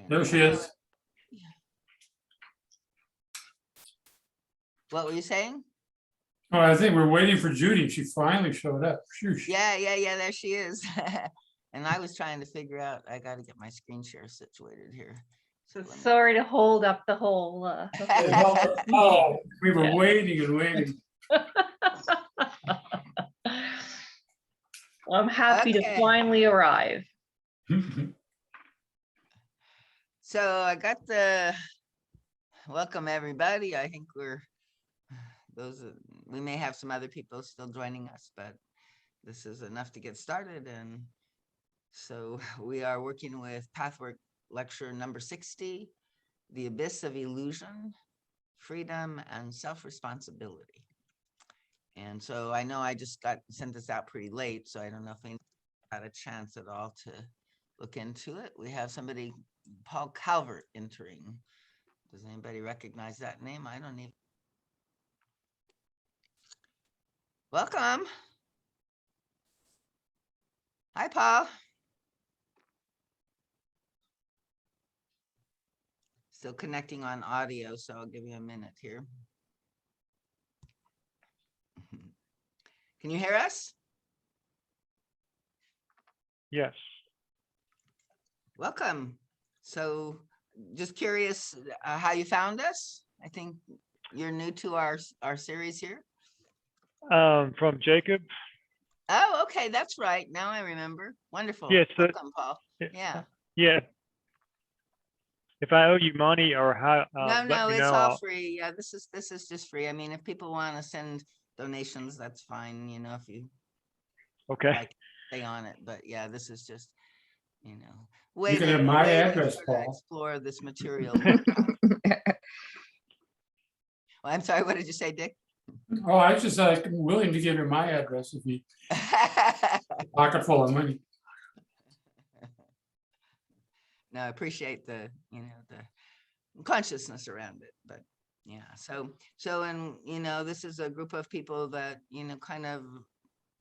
There she is. What were you saying? Oh, I think we're waiting for Judy. She finally showed up. Phew. Yeah, there she is. And I was trying to figure out, I got to get my screen share situated here. So sorry to hold up the whole. Oh, we were Yeah. waiting and waiting. I'm happy to finally arrive. So I got the welcome everybody. I think we may have some other people still joining us, but this is enough to get started. And so we are working with Pathwork Lecture number 60, The Abyss of Illusion, Freedom and Self-Responsibility. And so I know I just sent this out pretty late, so I don't know if anyone had a chance at all to look into it. We have somebody, Paul Calvert, entering. Does anybody recognize that name? I don't even. Welcome. Hi, Paul. Still connecting on audio, so I'll give you a minute here. Can you hear us? Yes. Welcome. So just curious how you found us. I think you're new to our series here. From Jacob. Oh, okay, that's right. Now I remember. Wonderful. Yes. Welcome, Paul. Yeah. Yeah. If I owe you money or how? No, it's all free. Yeah, this is just free. I mean, if people want to send donations, that's fine. You know, if you like, stay on it. But yeah, this is just, you know, You can have my address, Paul. Explore this material. Well, I'm sorry. What did you say, Dick? Oh, I was just willing to give you my address if you pocket full of money. No, I appreciate the consciousness around it, but yeah. So and this is a group of people that kind of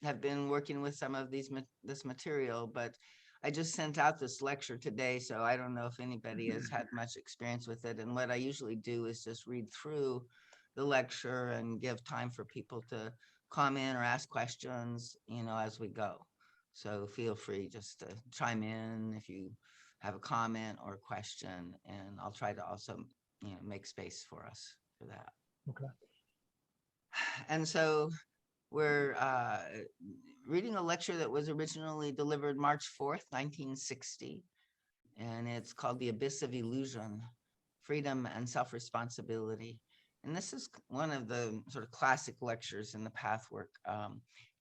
have been working with some of this material, but I just sent out this lecture today, so I don't know if anybody has had much experience with it. And what I usually do is just read through the lecture and give time for people to comment or ask questions, as we go. So feel free just to chime in if you have a comment or a question, and I'll try to also, make space for us for that. Okay. And so we're reading a lecture that was originally delivered March 4th, 1960, and it's called The Abyss of Illusion, Freedom and Self-Responsibility. And this is one of the sort of classic lectures in the Pathwork,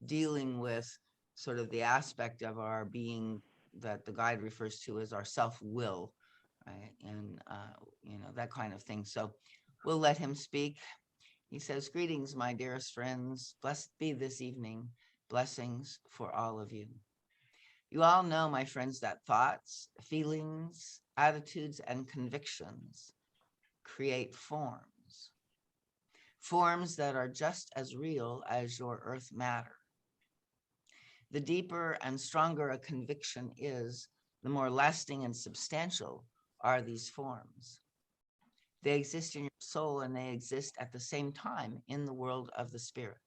dealing with sort of the aspect of our being that the guide refers to as our self-will, right? And, that kind of thing. So we'll let him speak. He says, "Greetings, my dearest friends. Blessed be this evening. Blessings for all of you. You all know, my friends, that thoughts, feelings, attitudes, and convictions create forms. Forms that are just as real as your earth matter. The deeper and stronger a conviction is, the more lasting and substantial are these forms. They exist in your soul, and they exist at the same time in the world of the spirit.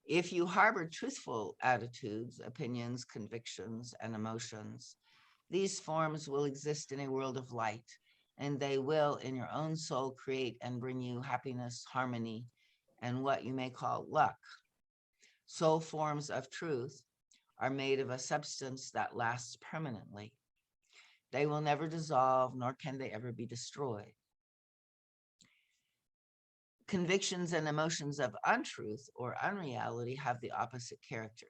If you harbor truthful attitudes, opinions, convictions, and emotions, these forms will exist in a world of light, and they will, in your own soul, create and bring you happiness, harmony, and what you may call luck. Soul forms of truth are made of a substance that lasts permanently. They will never dissolve, nor can they ever be destroyed. Convictions and emotions of untruth or unreality have the opposite character.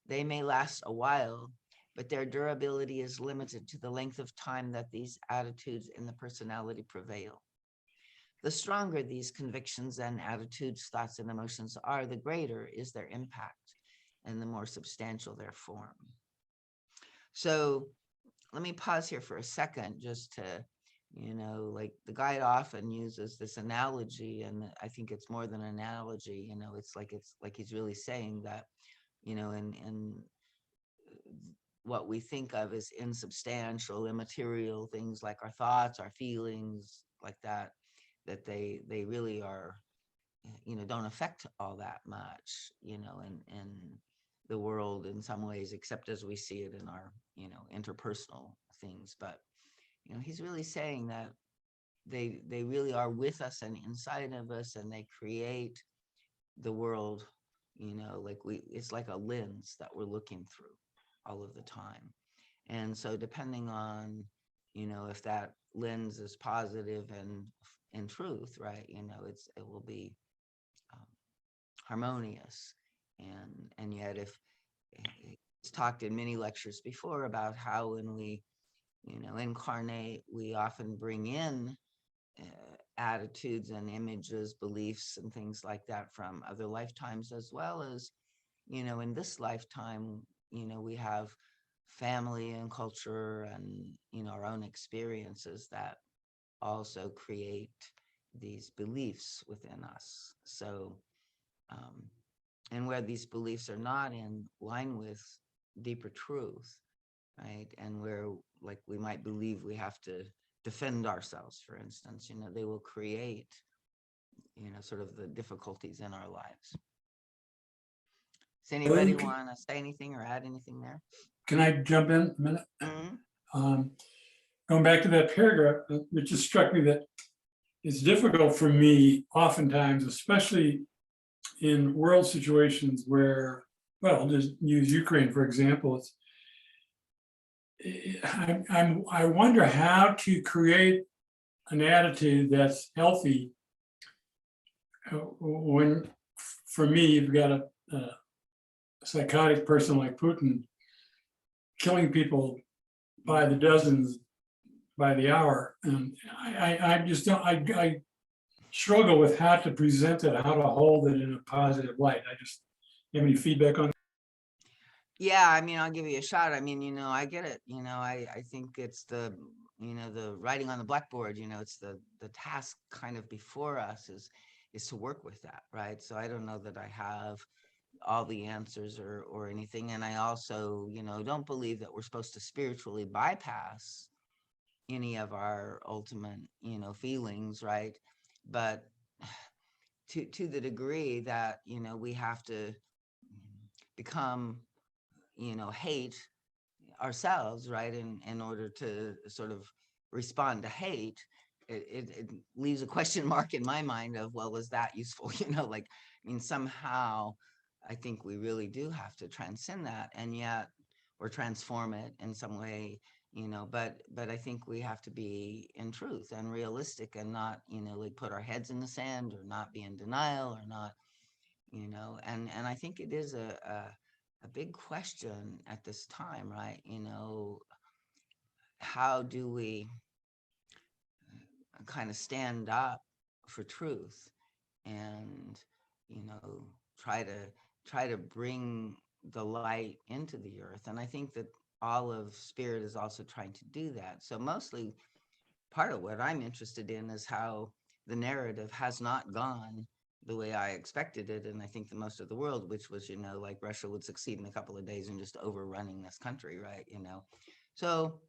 They may last a while, but their durability is limited to the length of time that these attitudes in the personality prevail. The stronger these convictions and attitudes, thoughts, and emotions are, the greater is their impact and the more substantial their form." So let me pause here for a second just to, like the guide often uses this analogy, and I think it's more than an analogy, it's like he's really saying that, in what we think of as insubstantial, immaterial things like our thoughts, our feelings, like that, that they really are, don't affect all that much, in the world in some ways, except as we see it in our, interpersonal things. But, he's really saying that they really are with us and inside of us, and they create the world, it's like a lens that we're looking through all of the time. And so depending on, if that lens is positive and in truth, right, it will be harmonious. And yet, if it's talked in many lectures before about how when we, incarnate, we often bring in attitudes and images, beliefs, and things like that from other lifetimes, as well as, in this lifetime, we have family and culture and, our own experiences that also create these beliefs within us. So, and where these beliefs are not in line with deeper truth, right? And where, like, we might believe we have to defend ourselves, for instance, they will create, sort of the difficulties in our lives. Does anybody want to say anything or add anything there? Can I jump in a minute? Mm-hmm. Going back to that paragraph, it just struck me that it's difficult for me oftentimes, especially in world situations where, well, just use Ukraine, for example. I wonder how to create an attitude that's healthy when, for me, you've got a psychotic person like Putin killing people by the dozens, by the hour, and I just don't. I struggle with how to present it, how to hold it in a positive light. You have any feedback on that? Yeah, I mean, I'll give you a shot. I mean, I get it. I think it's the, the writing on the blackboard, it's the task kind of before us is to work with that, right? So I don't know that I have all the answers or anything. And I also, don't believe that we're supposed to spiritually bypass any of our ultimate, feelings, right? But to the degree that, we have to become, hate ourselves, right? In order to sort of respond to hate, it leaves a question mark in my mind of, well, is that useful? Somehow I think we really do have to transcend that, and yet, or transform it in some way, but I think we have to be in truth and realistic and not, like put our heads in the sand or not be in denial or not, and I think it is a big question at this time, right? How do we kind of stand up for truth and, try to bring the light into the earth? And I think that all of spirit is also trying to do that. So mostly part of what I'm interested in is how the narrative has not gone the way I expected it. And I think the most of the world, which was, like Russia would succeed in a couple of days in just overrunning this country, right? So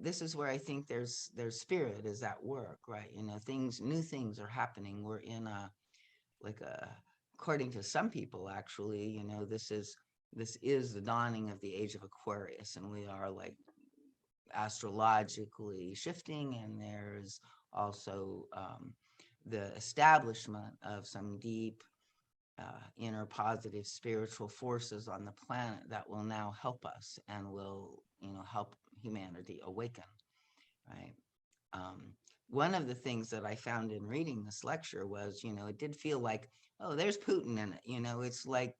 this is where I think there's spirit is at work, right? New things are happening. We're in according to some people, actually, this is the dawning of the age of Aquarius, and we are like astrologically shifting, and there's also the establishment of some deep inner positive spiritual forces on the planet that will now help us and will help humanity awaken, right? One of the things that I found in reading this lecture was, it did feel like, oh, there's Putin in it, it's like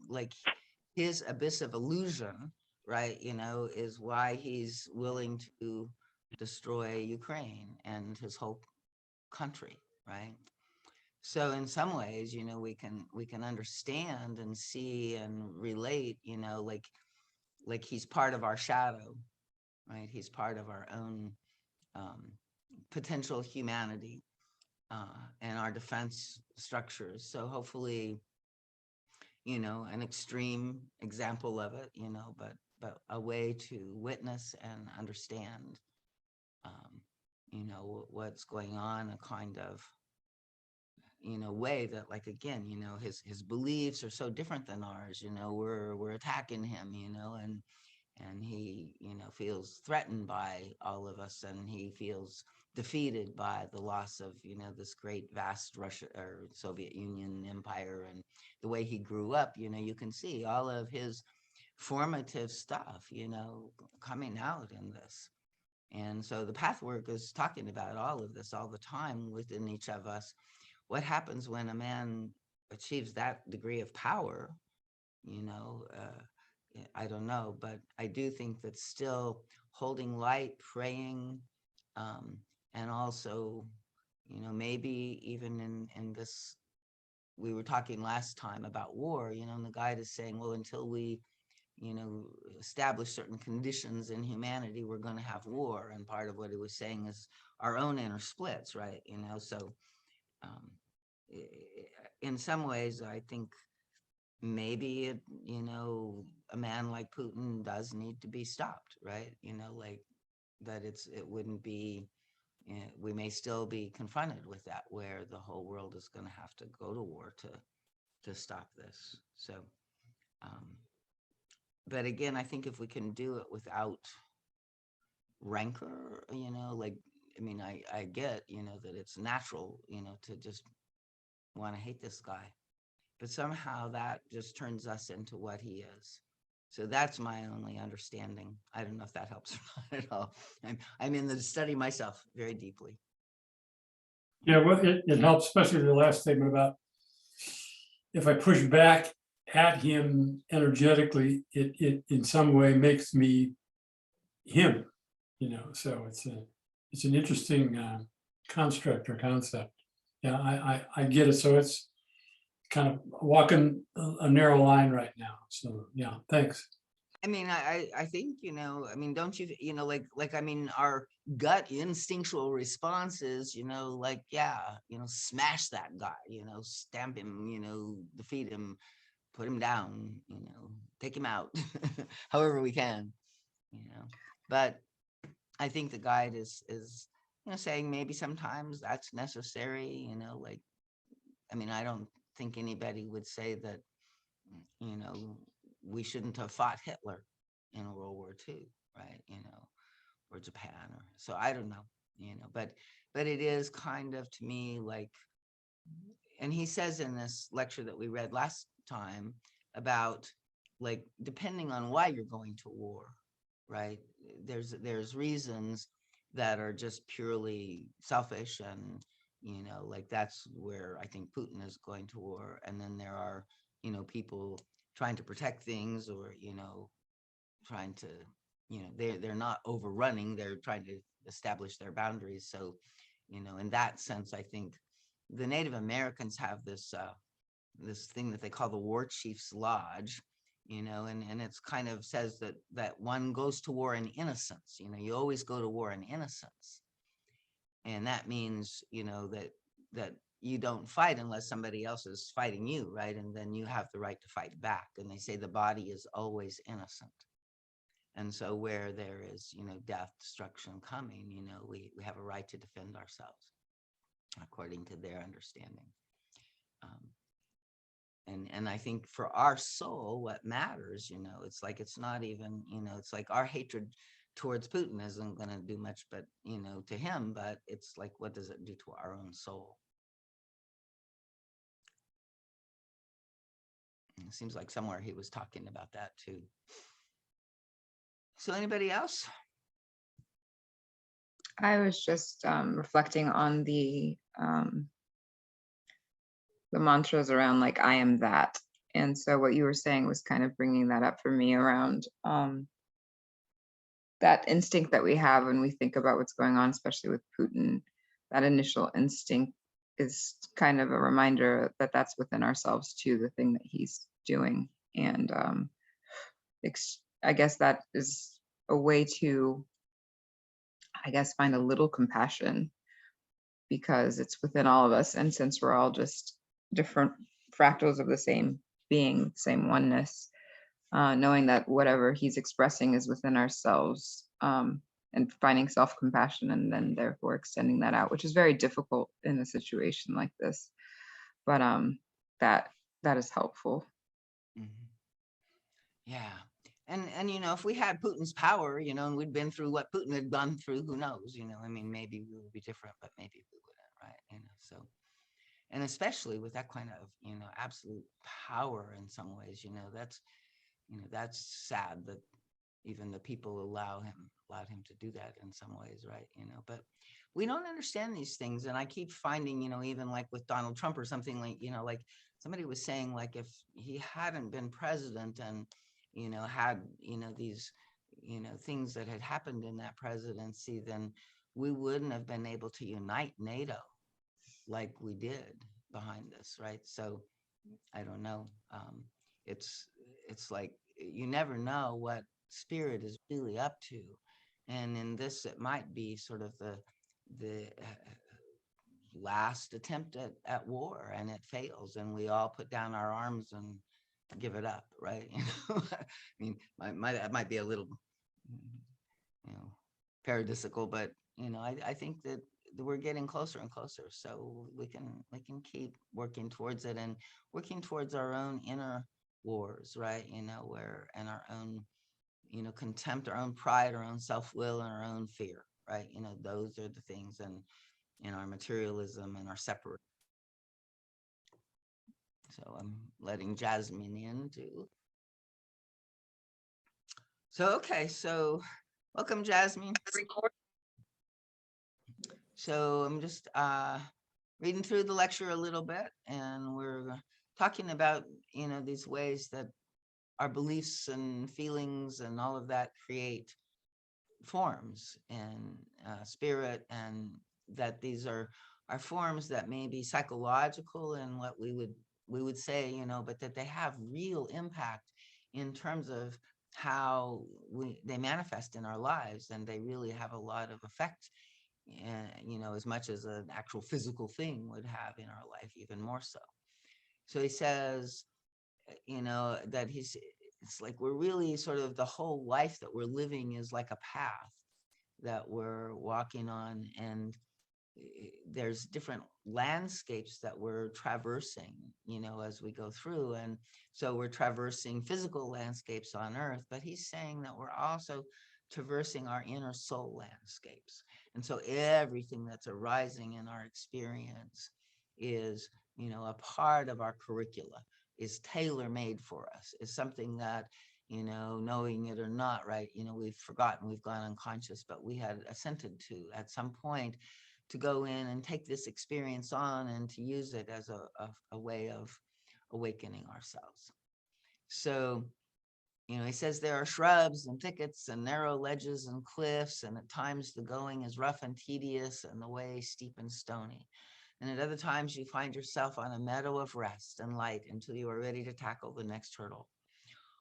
his abyss of illusion, right, is why he's willing to destroy Ukraine and his whole country, right? So in some ways, we can understand and see and relate, like he's part of our shadow, right? He's part of our own potential humanity and our defense structures. So hopefully, an extreme example of it, but but a way to witness and understand, you know, what's going on, a kind of, you know, way that, like, again, you know, his beliefs are so different than ours, you know, we're attacking him, you know, and he, you know, feels threatened by all of us, and he feels defeated by the loss of, you know, this great vast Russia or Soviet Union empire, and the way he grew up, you know, you can see all of his formative stuff, you know, coming out in this. And so the Pathwork is talking about all of this all the time within each of us. What happens when a man achieves that degree of power, you know, I don't know, but I do think that still holding light, praying, and also, you know, maybe even in this, we were talking last time about war, you know, and the guide is saying, well, until we, you know, establish certain conditions in humanity, we're going to have war. And part of what he was saying is our own inner splits, right? You know, so in some ways, I think maybe it, you know, a man like Putin does need to be stopped, right? You know, like that it wouldn't be, you know, we may still be confronted with that, where the whole world is going to have to go to war to stop this. So, but again, I think if we can do it without rancor, you know, like, I mean, I get, you know, that it's natural, you know, to just want to hate this guy, but somehow that just turns us into what he is. So that's my only understanding. I don't know if that helps or not at all. I'm in the study myself very deeply. Yeah, well, it helps, especially the last statement about if I push back at him energetically, it in some way makes me him, you know, so it's an interesting construct or concept. Yeah, I get it. So it's kind of walking a narrow line right now. So yeah, thanks. I mean, I think, you know, I mean, don't you, you know, like, I mean, our gut instinctual responses, you know, like, yeah, you know, smash that guy, you know, stamp him, you know, defeat him, put him down, you know, take him out, however we can, you know. But I think the guide is, you know, saying maybe sometimes that's necessary, you know, like, I mean, I don't think anybody would say that, you know, we shouldn't have fought Hitler in World War II, right? You know, or Japan, or so I don't know, you know, but it is kind of, to me, like, and he says in this lecture that we read last time about, like, depending on why you're going to war, right? There's reasons that are just purely selfish, and, you know, like, that's where I think Putin is going to war. And then there are, you know, people trying to protect things, or, you know, trying to, you know, they're not overrunning, they're trying to establish their boundaries. So, you know, in that sense, I think the Native Americans have this this thing that they call the War Chief's Lodge, you know, and it's kind of says that one goes to war in innocence. You know, you always go to war in innocence, and that means, you know, that you don't fight unless somebody else is fighting you, right? And then you have the right to fight back. And they say the body is always innocent. And so where there is, you know, death, destruction coming, you know, we have a right to defend ourselves according to their understanding. And I think for our soul, what matters, you know, it's like, it's not even, you know, it's like our hatred towards Putin isn't going to do much, but, you know, to him, but it's like, what does it do to our own soul? It seems like somewhere he was talking about that too. So anybody else? I was just reflecting on the mantras around, like, I am that. And so what you were saying was kind of bringing that up for me around that instinct that we have when we think about what's going on, especially with Putin. That initial instinct is kind of a reminder that that's within ourselves too, the thing that he's doing. And I guess that is a way to, I guess, find a little compassion, because it's within all of us. And since we're all just different fractals of the same being, same oneness, knowing that whatever he's expressing is within ourselves, and finding self-compassion and then therefore extending that out, which is very difficult in a situation like this. But that is helpful. Mhm. Yeah. And if we had Putin's power, and we'd been through what Putin had gone through, who knows, I mean, maybe we would be different, but maybe we wouldn't, right? So, and especially with that kind of, absolute power in some ways, that's sad that even the people allowed him to do that in some ways, right? But we don't understand these things. And I keep finding, even like with Donald Trump or something like somebody was saying, like, if he hadn't been president and, had, these, things that had happened in that presidency, then we wouldn't have been able to unite NATO like we did behind this, right? So I don't know. It's like you never know what spirit is really up to, and in this, it might be sort of the last attempt at war, and it fails, and we all put down our arms and give it up, right? I mean, that might be a little, paradisical, but I think that we're getting closer and closer, so we can keep working towards it and working towards our own inner wars, right? Where and our own, contempt, our own pride, our own self-will, and our own fear, right? Those are the things, and in our materialism and our separate. So I'm letting Jasmine in too. So okay, so welcome, Jasmine. So I'm just reading through the lecture a little bit, and we're talking about, these ways that our beliefs and feelings and all of that create forms and spirit, and that these are forms that may be psychological and what we would say, but that they have real impact in terms of how they manifest in our lives, and they really have a lot of effect, as much as an actual physical thing would have in our life, even more so. So he says, that it's like we're really sort of, the whole life that we're living is like a path that we're walking on, and there's different landscapes that we're traversing, as we go through. And so we're traversing physical landscapes on earth, but he's saying that we're also traversing our inner soul landscapes. And so everything that's arising in our experience is, a part of our curricula, is tailor-made for us, is something that, knowing it or not, right, we've forgotten, we've gone unconscious, but we had assented to at some point to go in and take this experience on and to use it as a way of awakening ourselves. So, he says there are shrubs and thickets and narrow ledges and cliffs, and at times the going is rough and tedious and the way steep and stony. And at other times you find yourself on a meadow of rest and light until you are ready to tackle the next hurdle.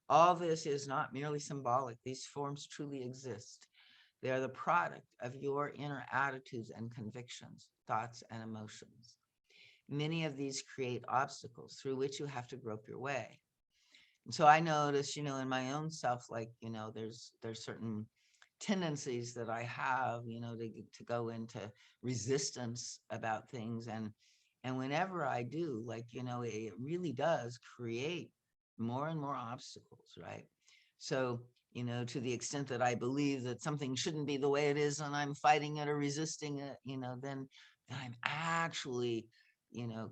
All this is not merely symbolic. These forms truly exist. They are the product of your inner attitudes and convictions, thoughts and emotions. Many of these create obstacles through which you have to grope your way. And so I notice, in my own self, like, there's certain tendencies that I have, to go into resistance about things. And whenever I do, like, it really does create more and more obstacles, right? So, to the extent that I believe that something shouldn't be the way it is and I'm fighting it or resisting it, then I'm actually,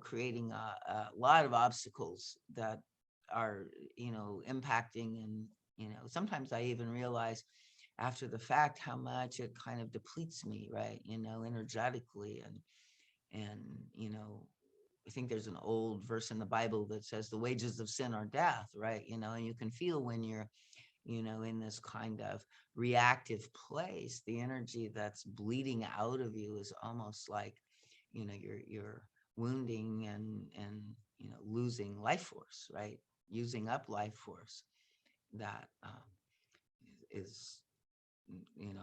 creating a lot of obstacles that are, impacting. And, sometimes I even realize after the fact how much it kind of depletes me, right, energetically. And, I think there's an old verse in the Bible that says the wages of sin are death, right? And you can feel when you're, in this kind of reactive place, the energy that's bleeding out of you is almost like, you're wounding and losing life force, right? Using up life force that is,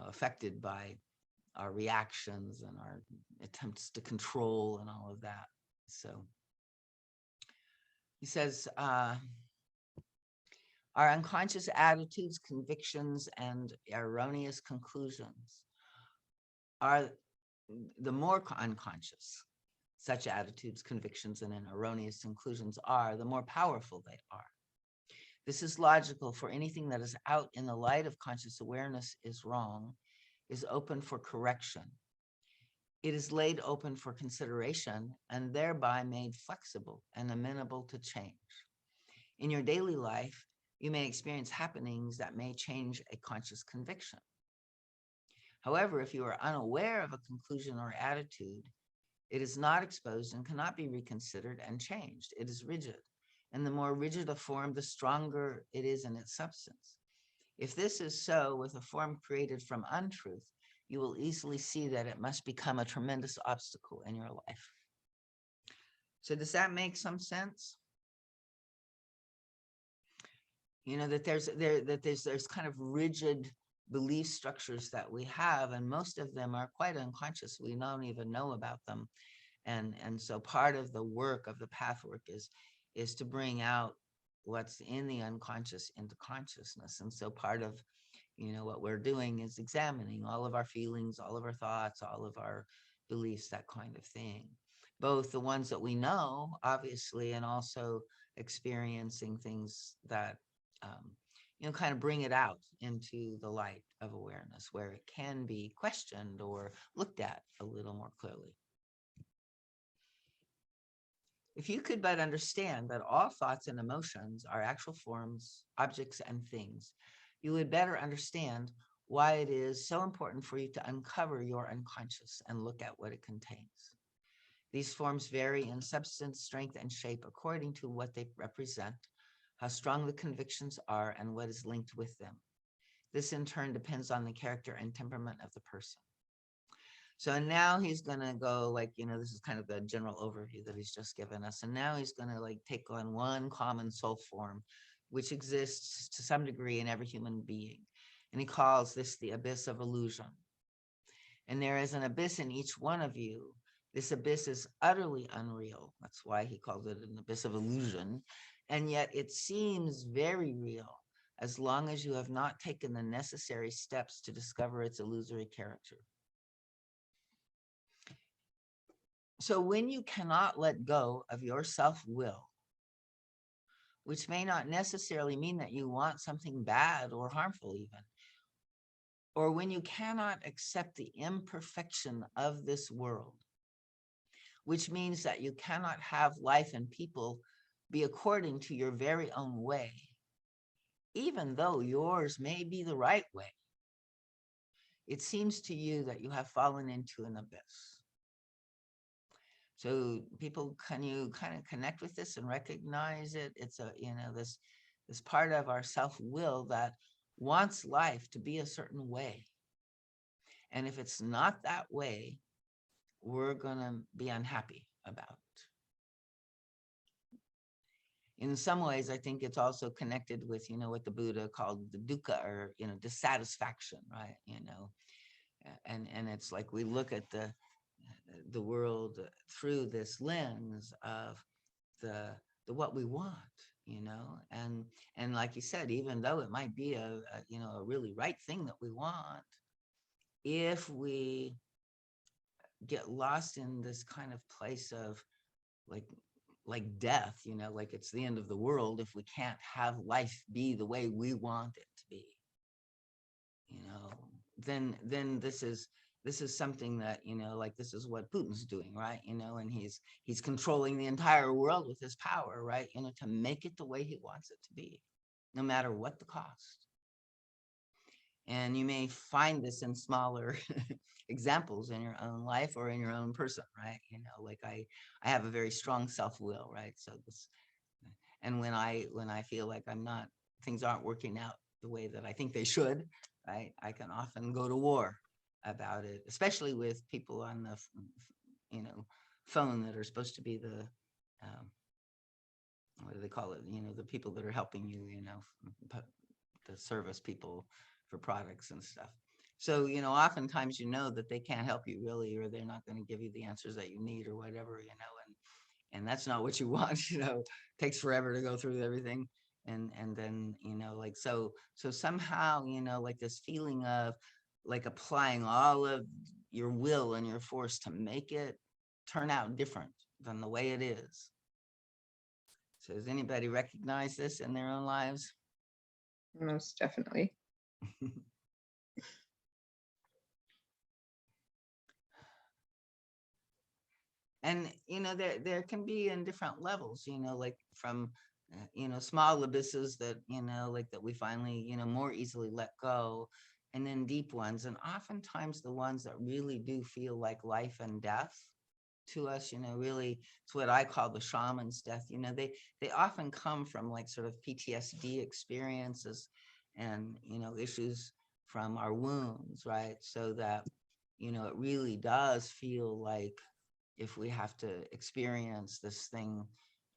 affected by our reactions and our attempts to control and all of that. So he says, Our unconscious attitudes, convictions, and erroneous conclusions are the more unconscious such attitudes, convictions, and erroneous conclusions are, the more powerful they are. This is logical, for anything that is out in the light of conscious awareness is wrong, is open for correction. It is laid open for consideration and thereby made flexible and amenable to change. In your daily life, you may experience happenings that may change a conscious conviction. However, if you are unaware of a conclusion or attitude, it is not exposed and cannot be reconsidered and changed. It is rigid. And the more rigid a form, the stronger it is in its substance. If this is so with a form created from untruth, you will easily see that it must become a tremendous obstacle in your life. So does that make some sense? You know, that there's kind of rigid belief structures that we have, and most of them are quite unconscious. We don't even know about them. And so part of the work of the pathwork is to bring out what's in the unconscious into consciousness. And so part of, you know, what we're doing is examining all of our feelings, all of our thoughts, all of our beliefs, that kind of thing. Both the ones that we know, obviously, and also experiencing things that, you know, kind of bring it out into the light of awareness where it can be questioned or looked at a little more clearly. If you could but understand that all thoughts and emotions are actual forms, objects, and things, you would better understand why it is so important for you to uncover your unconscious and look at what it contains. These forms vary in substance, strength, and shape according to what they represent, how strong the convictions are, and what is linked with them. This in turn depends on the character and temperament of the person. So now he's going to go, like, you know, this is kind of the general overview that he's just given us. And now he's going to like take on one common soul form, which exists to some degree in every human being. And he calls this the abyss of illusion. And there is an abyss in each one of you. This abyss is utterly unreal. That's why he calls it an abyss of illusion. And yet it seems very real as long as you have not taken the necessary steps to discover its illusory character. So when you cannot let go of your self-will, which may not necessarily mean that you want something bad or harmful even, or when you cannot accept the imperfection of this world, which means that you cannot have life and people be according to your very own way, even though yours may be the right way, it seems to you that you have fallen into an abyss. So people, can you kind of connect with this and recognize it? It's a, you know, this part of our self-will that wants life to be a certain way. And if it's not that way, we're going to be unhappy about it. In some ways, I think it's also connected with, you know, what the Buddha called the dukkha, or, you know, dissatisfaction, right? You know, and it's like we look at the world through this lens of the what we want, you know, and like you said, even though it might be a you know, a really right thing that we want, if we get lost in this kind of place of like death, you know, like it's the end of the world if we can't have life be the way we want it to be, you know, then this is something that, you know, like this is what Putin's doing, right? You know, and he's controlling the entire world with his power, right? You know, to make it the way he wants it to be, no matter what the cost. And you may find this in smaller examples in your own life or in your own person, right? You know, like I have a very strong self-will, right? So this, and when I feel like things aren't working out the way that I think they should, right? I can often go to war about it, especially with people on the, you know, phone that are supposed to be the, what do they call it? You know, the people that are helping you, you know, the service people for products and stuff. So, you know, oftentimes, you know, that they can't help you really, or they're not going to give you the answers that you need or whatever, you know, and that's not what you want, you know, it takes forever to go through everything. and then, like, so somehow, like this feeling of like applying all of your will and your force to make it turn out different than the way it is. So does anybody recognize this in their own lives? Most definitely. And there can be in different levels, like from small abysses that like that we finally more easily let go, and then deep ones, and oftentimes the ones that really do feel like life and death to us, really, it's what I call the shaman's death. They often come from like sort of PTSD experiences and issues from our wounds, right? So that it really does feel like if we have to experience this thing,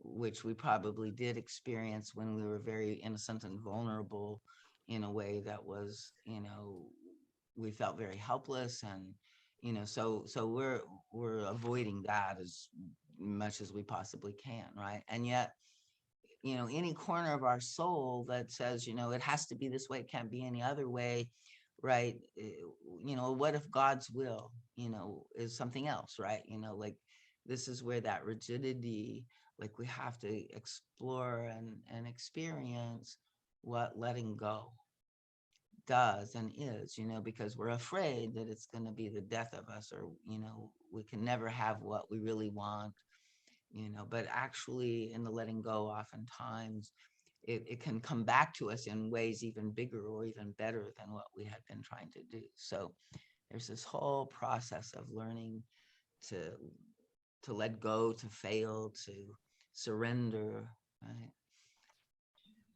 which we probably did experience when we were very innocent and vulnerable, in a way that was, we felt very helpless, and so we're avoiding that as much as we possibly can, right? And yet, any corner of our soul that says, it has to be this way, it can't be any other way, right? What if God's will, is something else, right? Like, this is where that rigidity, like, we have to explore and experience what letting go does and is, because we're afraid that it's going to be the death of us, or, we can never have what we really want, but actually in the letting go, oftentimes it can come back to us in ways even bigger or even better than what we had been trying to do. So there's this whole process of learning to let go, to fail, to surrender, right?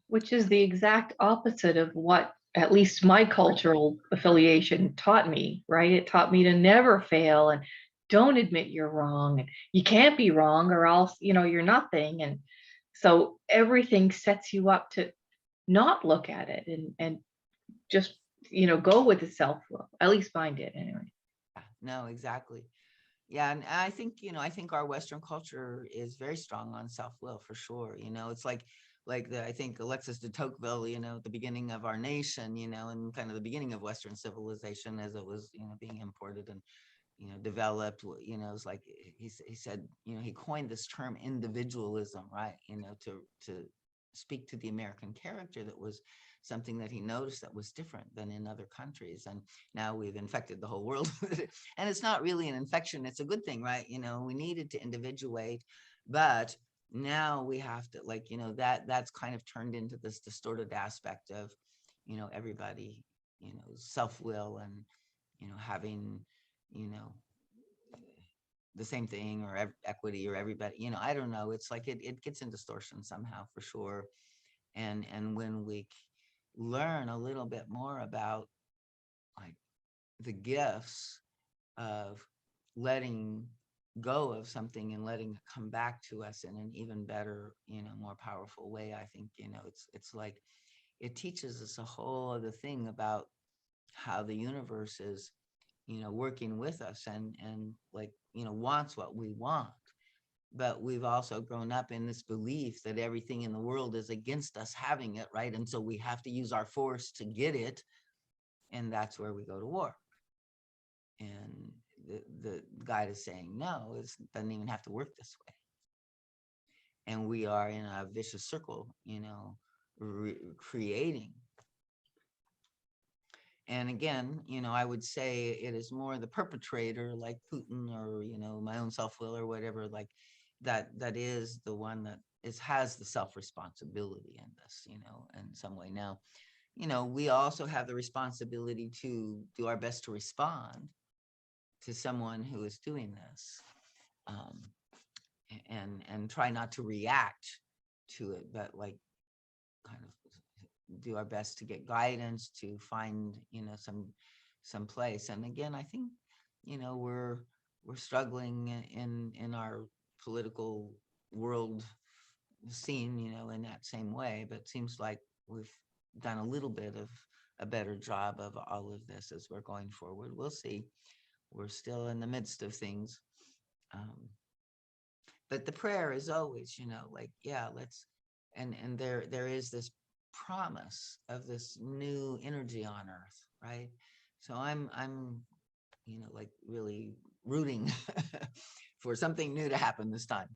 Which is the exact opposite of what at least my cultural affiliation taught me, right? It taught me to never fail and don't admit you're wrong, and you can't be wrong or else, you're nothing. And so everything sets you up to not look at it and just, go with the self-will. At least mine did anyway. Yeah, no, exactly. Yeah, and I think our Western culture is very strong on self-will, for sure. It's like I think Alexis de Tocqueville, at the beginning of our nation, and kind of the beginning of Western civilization as it was, being imported and, developed, it's like he said, he coined this term individualism, right? To speak to the American character that was something that he noticed that was different than in other countries. And now we've infected the whole world with it. And it's not really an infection, it's a good thing, right? We needed to individuate, but now we have to, like, that's kind of turned into this distorted aspect of, everybody, self-will, and, having, the same thing, or equity, or everybody, I don't know. It's like it gets in distortion somehow, for sure. And when we learn a little bit more about, like, the gifts of letting go of something and letting it come back to us in an even better, more powerful way, I think, it's like it teaches us a whole other thing about how the universe is, working with us, and like, wants what we want. But we've also grown up in this belief that everything in the world is against us having it, right? And so we have to use our force to get it. And that's where we go to war. And the guide is saying, no, it doesn't even have to work this way. And we are in a vicious circle, creating. And again, I would say it is more the perpetrator, like Putin, or, my own self-will, or whatever, like that is the one that has the self-responsibility in this, in some way. Now, we also have the responsibility to do our best to respond to someone who is doing this, and try not to react to it, but like kind of do our best to get guidance, to find, some place. And again, I think, we're struggling in our political world scene, in that same way, but it seems like we've done a little bit of a better job of all of this as we're going forward. We'll see. We're still in the midst of things. But the prayer is always, like, yeah, let's and there is this promise of this new energy on earth, right? So I'm like really rooting for something new to happen this time,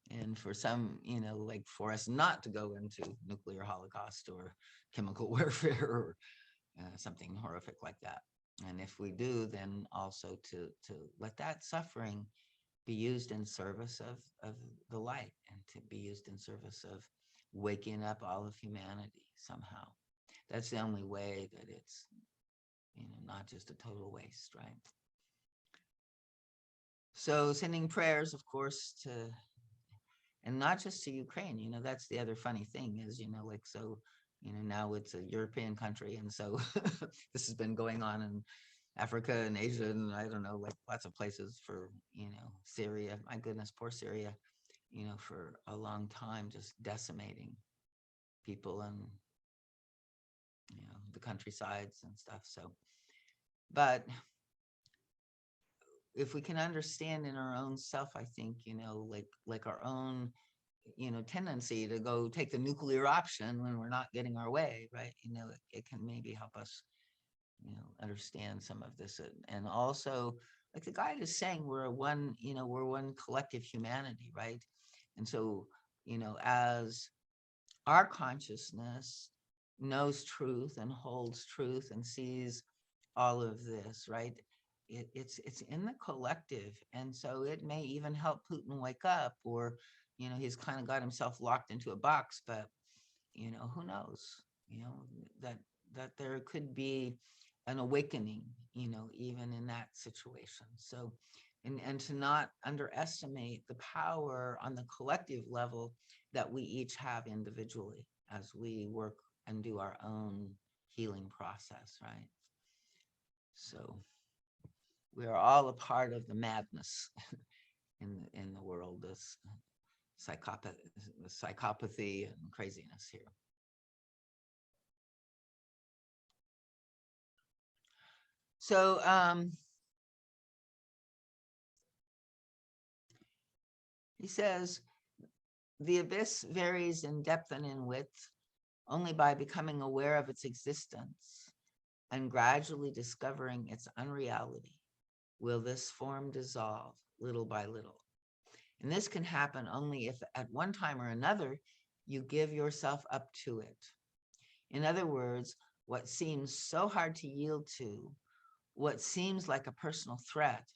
and for some, like for us not to go into nuclear holocaust or chemical warfare or something horrific like that. And if we do, then also to let that suffering be used in service of the light, and to be used in service of waking up all of humanity somehow. That's the only way that it's, not just a total waste, right? So sending prayers, of course, and not just to Ukraine, that's the other funny thing is, so, now it's a European country. And so this has been going on in Africa and Asia, and I don't know, like lots of places for, Syria, my goodness, poor Syria, for a long time, just decimating people and, the countrysides and stuff. So, but if we can understand in our own self, I think, like our own, tendency to go take the nuclear option when we're not getting our way, right? It can maybe help us, understand some of this. And also, like the guide is saying, we're one collective humanity, right? And so, as our consciousness knows truth and holds truth and sees all of this, right? It's in the collective. And so it may even help Putin wake up, or, he's kind of got himself locked into a box, but, who knows, that there could be an awakening, even in that situation. So, and to not underestimate the power on the collective level that we each have individually as we work and do our own healing process, right? So we are all a part of the madness in the world, this psychopathy and craziness here. So he says, the abyss varies in depth and in width only by becoming aware of its existence and gradually discovering its unreality will this form dissolve little by little. And this can happen only if at one time or another you give yourself up to it. In other words, what seems so hard to yield to, what seems like a personal threat,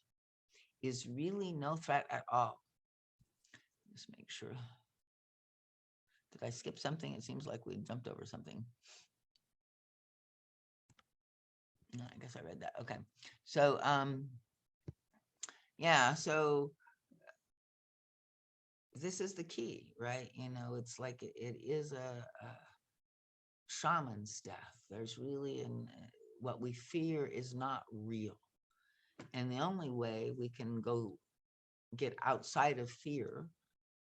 is really no threat at all. Just make sure. Did I skip something? It seems like we jumped over something. No, I guess I read that. Okay. So, yeah, so this is the key, right? It's like it is a shaman's death. There's really what we fear is not real. And the only way we can go get outside of fear,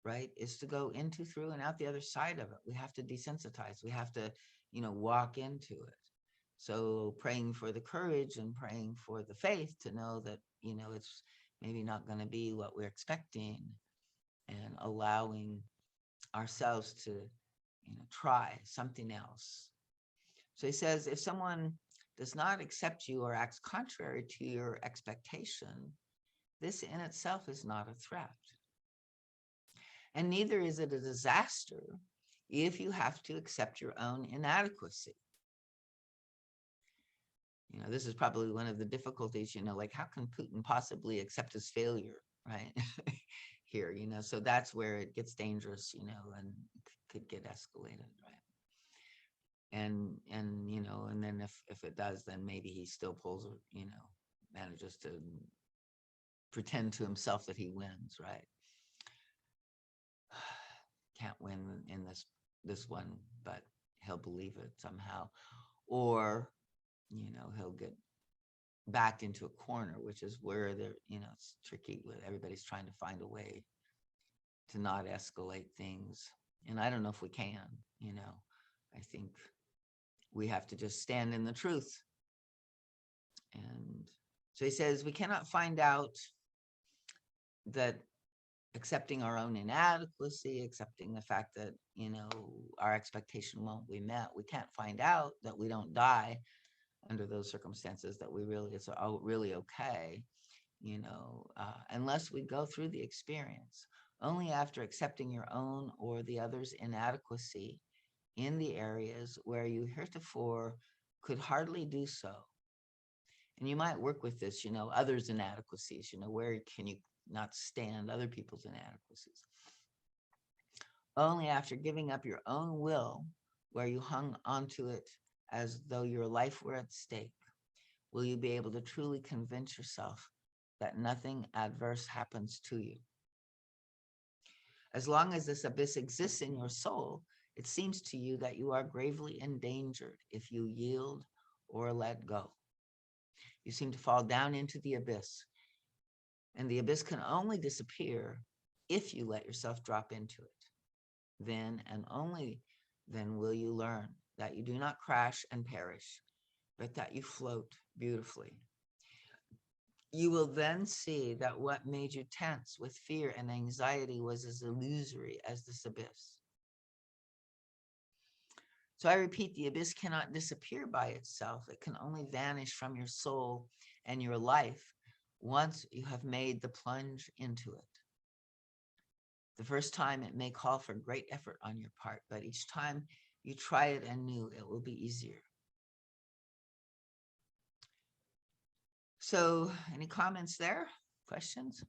right, is to go into, through, and out the other side of it. We have to desensitize. We have to, walk into it. So praying for the courage and praying for the faith to know that, it's maybe not going to be what we're expecting, and allowing ourselves to, try something else. So he says, if someone does not accept you or acts contrary to your expectation, this in itself is not a threat. And neither is it a disaster if you have to accept your own inadequacy. This is probably one of the difficulties, like how can Putin possibly accept his failure, right? Here, so that's where it gets dangerous, and could get escalated, right? And then if it does, then maybe he still pulls, manages to pretend to himself that he wins, right? Can't win in this one, but he'll believe it somehow. Or, he'll get backed into a corner, which is where it's tricky with everybody's trying to find a way to not escalate things. And I don't know if we can, I think we have to just stand in the truth. And so he says, we cannot find out that accepting our own inadequacy, accepting the fact that, you know, our expectation won't be met. We can't find out that we don't die under those circumstances, that it's really okay, you know, unless we go through the experience. Only after accepting your own or the other's inadequacy in the areas where you heretofore could hardly do so. And you might work with this, you know, others' inadequacies, you know, where can you not stand other people's inadequacies? Only after giving up your own will, where you hung onto it as though your life were at stake, will you be able to truly convince yourself that nothing adverse happens to you. As long as this abyss exists in your soul, it seems to you that you are gravely endangered if you yield or let go. You seem to fall down into the abyss, and the abyss can only disappear if you let yourself drop into it. Then and only then will you learn that you do not crash and perish, but that you float beautifully. You will then see that what made you tense with fear and anxiety was as illusory as this abyss. So I repeat, the abyss cannot disappear by itself. It can only vanish from your soul and your life once you have made the plunge into it. The first time it may call for great effort on your part, but each time you try it anew, it will be easier. So any comments there? Questions?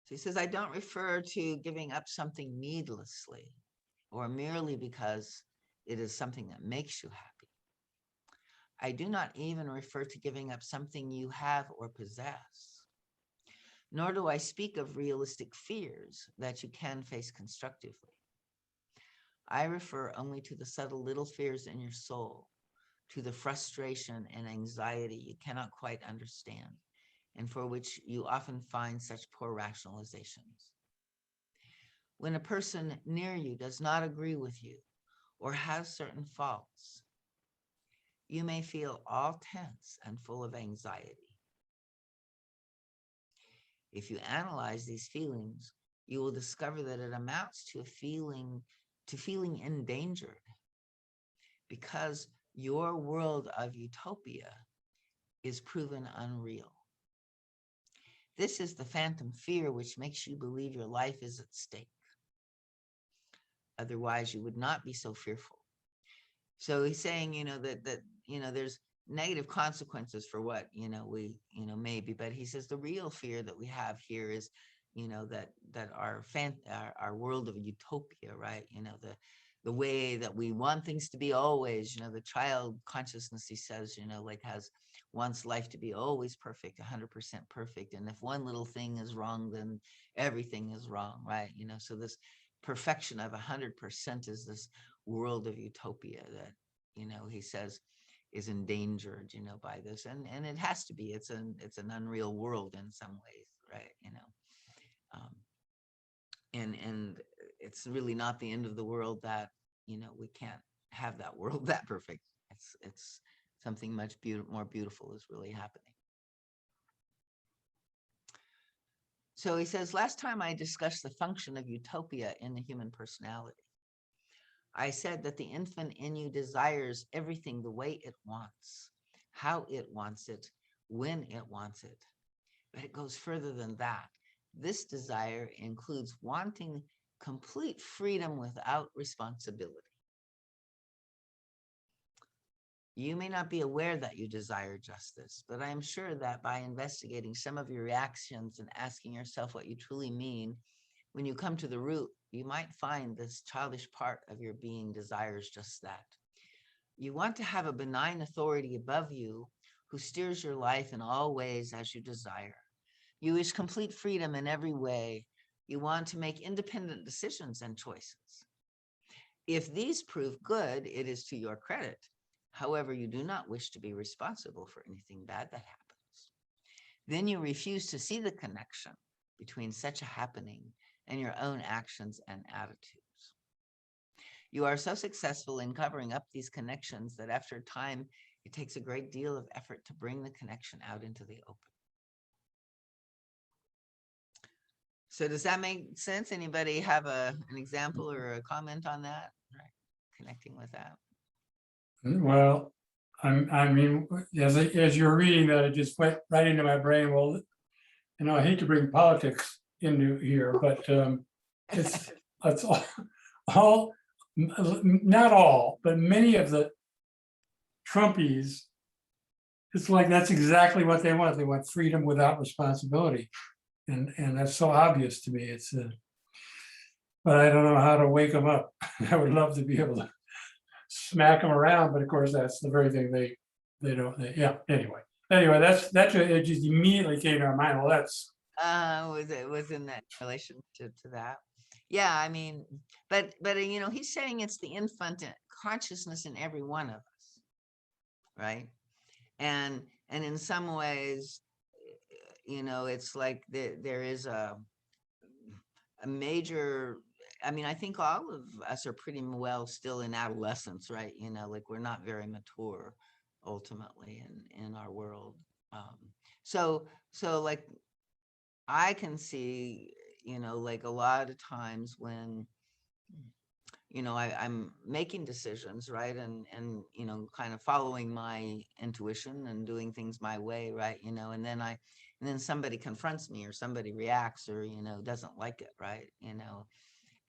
So he says, I don't refer to giving up something needlessly or merely because it is something that makes you happy. I do not even refer to giving up something you have or possess. Nor do I speak of realistic fears that you can face constructively. I refer only to the subtle little fears in your soul, to the frustration and anxiety you cannot quite understand, and for which you often find such poor rationalizations. When a person near you does not agree with you or has certain faults, you may feel all tense and full of anxiety. If you analyze these feelings, you will discover that it amounts to feeling endangered, because your world of utopia is proven unreal. This is the phantom fear which makes you believe your life is at stake. Otherwise, you would not be so fearful. So he's saying, you know, that you know, there's negative consequences for what, you know, we, you know, maybe, but he says the real fear that we have here is, you know, that our world of utopia, right? You know, the way that we want things to be always, you know, the child consciousness, he says, you know, like wants life to be always perfect, 100% perfect. And if one little thing is wrong, then everything is wrong, right? You know, so this perfection of 100% is this world of utopia that, you know, he says is endangered, you know, by this. And it has to be, it's an unreal world in some ways, right? You know, and it's really not the end of the world that, you know, we can't have that world that perfect. It's something much more beautiful is really happening. So he says, last time I discussed the function of utopia in the human personality, I said that the infant in you desires everything the way it wants, how it wants it, when it wants it. But it goes further than that. This desire includes wanting complete freedom without responsibility. You may not be aware that you desire just this, but I am sure that by investigating some of your reactions and asking yourself what you truly mean, when you come to the root, you might find this childish part of your being desires just that. You want to have a benign authority above you who steers your life in all ways as you desire. You wish complete freedom in every way. You want to make independent decisions and choices. If these prove good, it is to your credit. However, you do not wish to be responsible for anything bad that happens. Then you refuse to see the connection between such a happening and your own actions and attitudes. You are so successful in covering up these connections that after a time, it takes a great deal of effort to bring the connection out into the open. So does that make sense? Anybody have an example or a comment on that? Right. Connecting with that. Well, I mean, as you're reading that, it just went right into my brain. Well, I hate to bring politics into here, but it's all, not all, but many of the Trumpies, it's like that's exactly what they want. They want freedom without responsibility, and that's so obvious to me. It's but I don't know how to wake them up. I would love to be able to smack them around, but of course that's the very thing they don't. Yeah. Anyway, it just immediately came to our mind. Well, that's Was in that relation to that. Yeah, I mean, but he's saying it's the infant consciousness in every one of us, right? And in some ways, it's like there is a major. I mean, I think all of us are pretty well still in adolescence, right? Like we're not very mature ultimately in our world. So like I can see, like a lot of times when, I'm making decisions, right? And kind of following my intuition and doing things my way, right? And then somebody confronts me or somebody reacts or, doesn't like it, right?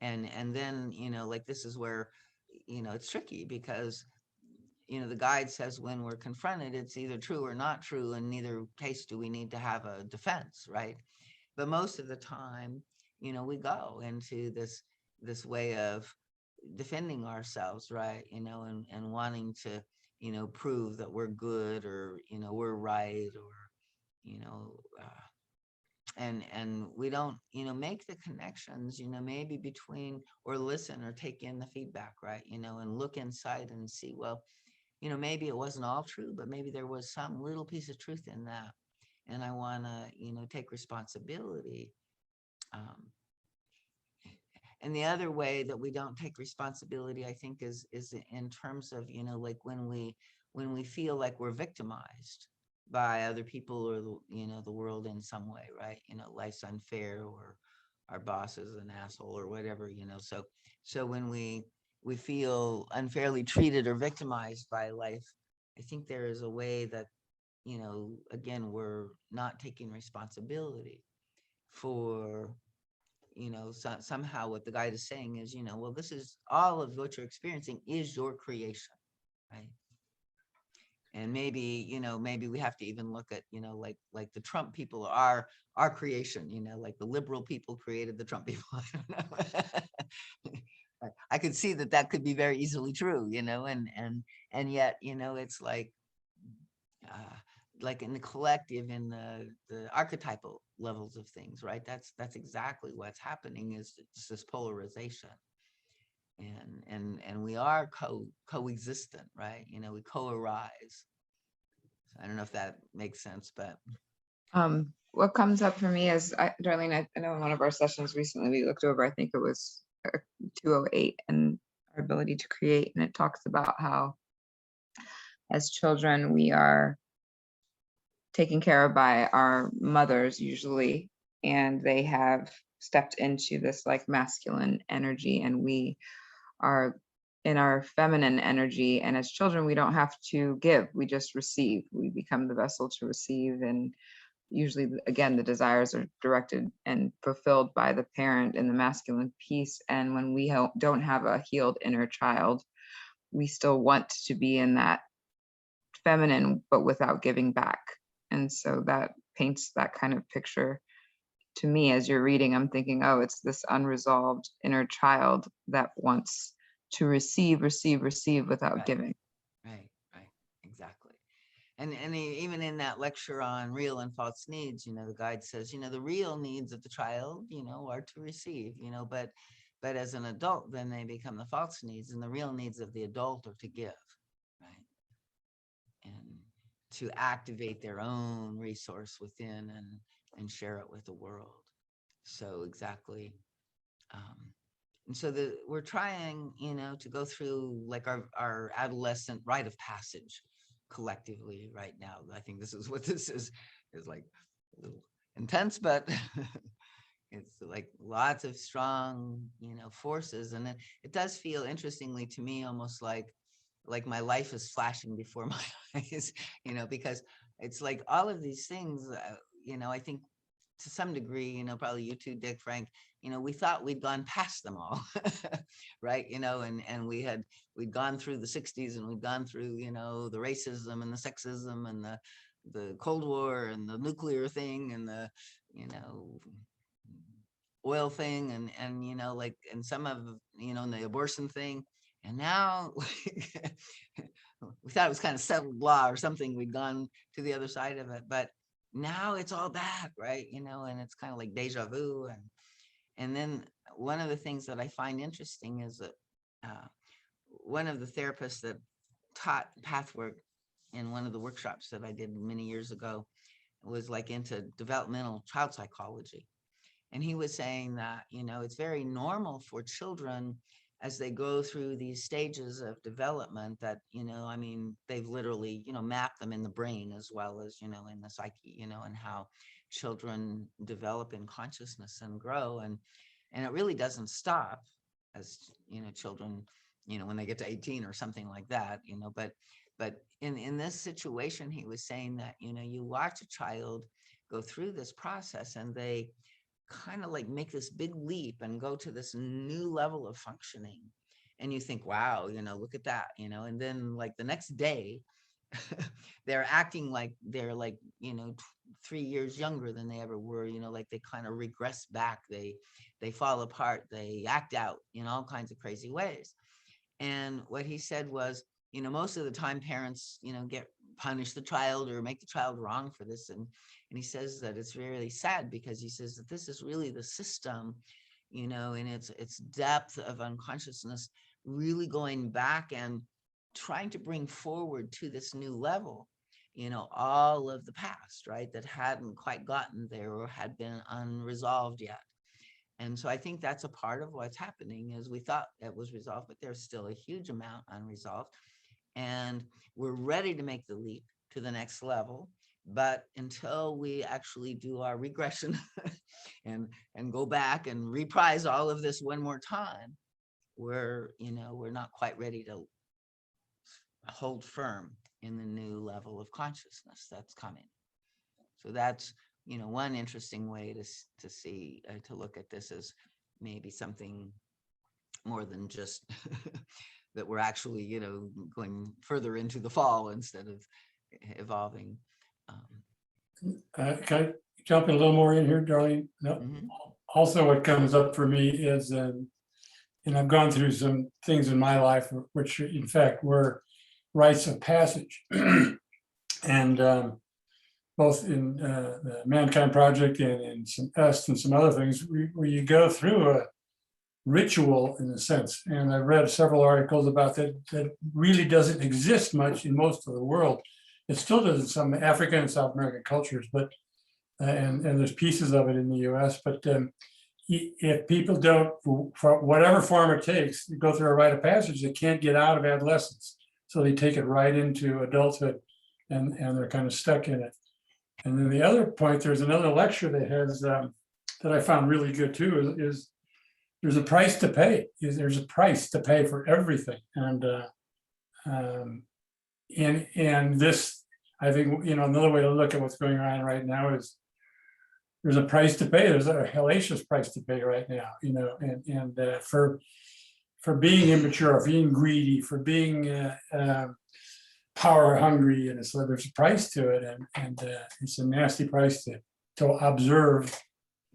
And then, like this is where, it's tricky because, the guide says when we're confronted, it's either true or not true. In neither case do we need to have a defense, right? But most of the time, we go into this way of defending ourselves, right? And wanting to, prove that we're good or, we're right or, and we don't, make the connections, maybe between or listen or take in the feedback, right? And look inside and see, well, maybe it wasn't all true, but maybe there was some little piece of truth in that. And I want to, take responsibility. And the other way that we don't take responsibility, I think, is in terms of, like when we feel like we're victimized by other people or the world in some way, right? Life's unfair or our boss is an asshole or whatever, So when we feel unfairly treated or victimized by life, I think there is a way that, again, we're not taking responsibility for, somehow what the guide is saying is, well, this is all of what you're experiencing is your creation, right? And maybe, maybe we have to even look at, like the Trump people are our creation, like the liberal people created the Trump people. I don't know. I could see that could be very easily true, and yet, it's like in the collective, in the archetypal levels of things, right? That's exactly what's happening is it's this polarization. And we are coexistent, right? We co-arise. So I don't know if that makes sense, but What comes up for me is, Darlene, I know in one of our sessions recently, we looked over, I think it was 208 and our ability to create. And it talks about how as children, we are taken care of by our mothers usually, and they have stepped into this like masculine energy, and we are in our feminine energy. And as children, we don't have to give, we just receive. We become the vessel to receive. And usually, again, the desires are directed and fulfilled by the parent in the masculine piece. And when we don't have a healed inner child, we still want to be in that feminine, but without giving back. And so that paints that kind of picture to me as you're reading. I'm thinking, oh, it's this unresolved inner child that wants to receive without right, giving. right, exactly. And even in that lecture on real and false needs, the guide says, the real needs of the child, are to receive, but as an adult, then they become the false needs, and the real needs of the adult are to give, right? And to activate their own resource within and share it with the world. So exactly. And so we're trying, to go through like our adolescent rite of passage collectively right now. I think this is what this is like a little intense, but it's like lots of strong, forces. And it does feel, interestingly to me, almost like my life is flashing before my eyes, because it's like all of these things, I think to some degree, probably you too, Dick, Frank, we thought we'd gone past them all, right? And we'd gone through the 60s, and we'd gone through, the racism and the sexism and the Cold War and the nuclear thing and the, oil thing and like, and some of, and the abortion thing. And now we thought it was kind of settled law or something. We'd gone to the other side of it, but now it's all back, right? And it's kind of like deja vu. And then one of the things that I find interesting is that one of the therapists that taught Pathwork in one of the workshops that I did many years ago was like into developmental child psychology. And he was saying that, it's very normal for children as they go through these stages of development that, they've literally, mapped them in the brain as well as, in the psyche, and how children develop in consciousness and grow. And it really doesn't stop as, children, when they get to 18 or something like that, but in this situation, he was saying that, you watch a child go through this process and they kind of like make this big leap and go to this new level of functioning. And you think, wow, look at that, and then like the next day, they're acting like they're like, 3 years younger than they ever were, like they kind of regress back, they fall apart, they act out in all kinds of crazy ways. And what he said was, most of the time parents, punish the child or make the child wrong for this. And he says that it's really sad because he says that this is really the system, in its depth of unconsciousness, really going back and trying to bring forward to this new level, all of the past, right, that hadn't quite gotten there or had been unresolved yet. And so I think that's a part of what's happening is we thought it was resolved, but there's still a huge amount unresolved. And we're ready to make the leap to the next level. But until we actually do our regression and go back and reprise all of this one more time, we're not quite ready to hold firm in the new level of consciousness that's coming. So that's, one interesting way to see, to look at this as maybe something more than just that we're actually, going further into the fall instead of evolving. Can I jump in a little more in here, Darlene? No. Mhm. Also, what comes up for me is, and I've gone through some things in my life which, in fact, were rites of passage, and both in the Mankind Project and in some EST and some other things, where you go through a ritual in a sense. And I've read several articles about that really doesn't exist much in most of the world. It still does in some African and South American cultures, but and there's pieces of it in the US. But if people don't, for whatever form it takes, go through a rite of passage, they can't get out of adolescence. So they take it right into adulthood, and they're kind of stuck in it. And then the other point, there's another lecture that has that I found really good too, is there's a price to pay. There's a price to pay for everything. And this, I think, another way to look at what's going on right now is there's a price to pay. There's a hellacious price to pay right now, and for being immature, for being greedy, for being power hungry, and so there's a price to it, and it's a nasty price to observe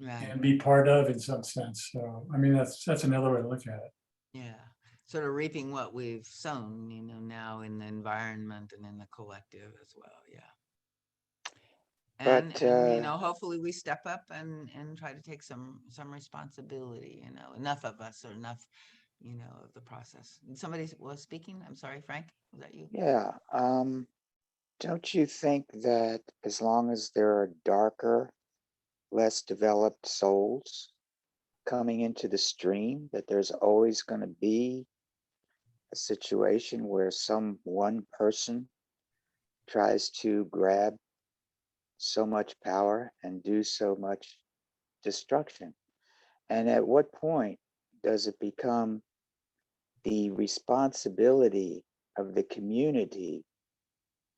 Right. and be part of in some sense. So I mean that's another way to look at it. Yeah. Sort of reaping what we've sown, now in the environment and in the collective as well. Yeah. And, But hopefully we step up and try to take some responsibility, enough of us or enough, of the process. Somebody was speaking. I'm sorry, Frank, was that you? yeah, don't you think that as long as there are darker, less developed souls coming into the stream, that there's always going to be a situation where some one person tries to grab so much power and do so much destruction? And at what point does it become the responsibility of the community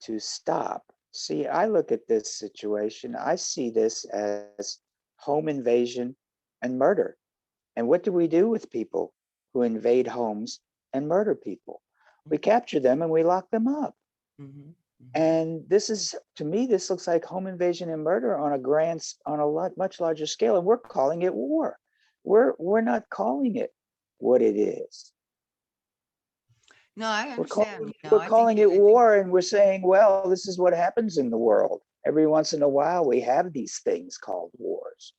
to stop? See, I look at this situation, I see this as home invasion and murder. And what do we do with people who invade homes and murder people? We capture them and we lock them up. Mhm, mhm. And this is, to me, this looks like home invasion and murder on a much larger scale, and we're calling it war. We're not calling it what it is. No, I We're understand, you know, we're I think, calling it war, and we're saying, well, this is what happens in the world. Every once in a while, we have these things called wars,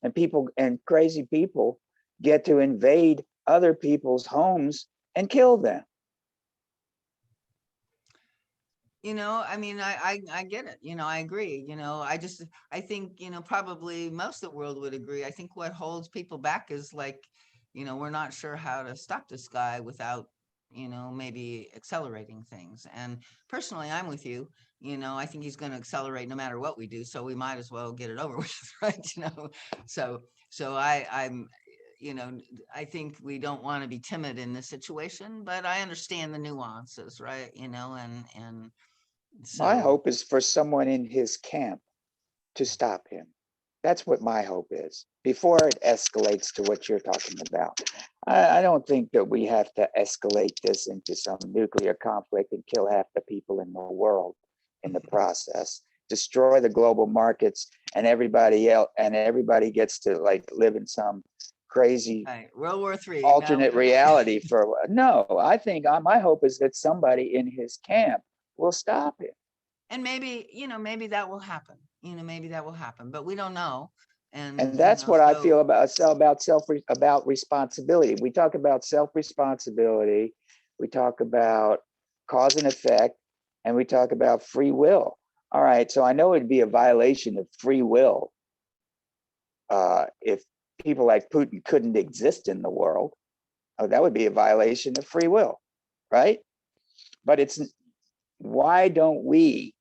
and people and crazy people get to invade other people's homes and kill them. you know, I mean, I get it, you know, I agree, you know, I think, you know, probably most of the world would agree. I think what holds people back is like, you know, we're not sure how to stop this guy without, you know, maybe accelerating things. And personally, I'm with you, you know, I think he's going to accelerate no matter what we do. So we might as well get it over with, right? You know, so I'm, you know, I think we don't want to be timid in this situation, but I understand the nuances, right? You know, and My so, hope is for someone in his camp to stop him. That's what my hope is before it escalates to what you're talking about. I don't think that we have to escalate this into some nuclear conflict and kill half the people in the world in the process, destroy the global markets, and everybody gets to like live in some crazy right, World War III. alternate reality for no. I think my hope is that somebody in his camp will stop him. And maybe, you know, maybe that will happen. You know, maybe that will happen, but we don't know. And You that's know, what I so feel about responsibility. We talk about responsibility, we talk about cause and effect, and we talk about free will. All right, so I know it'd be a violation of free will if people like Putin couldn't exist in the world. Oh, that would be a violation of free will, right? But it's why don't we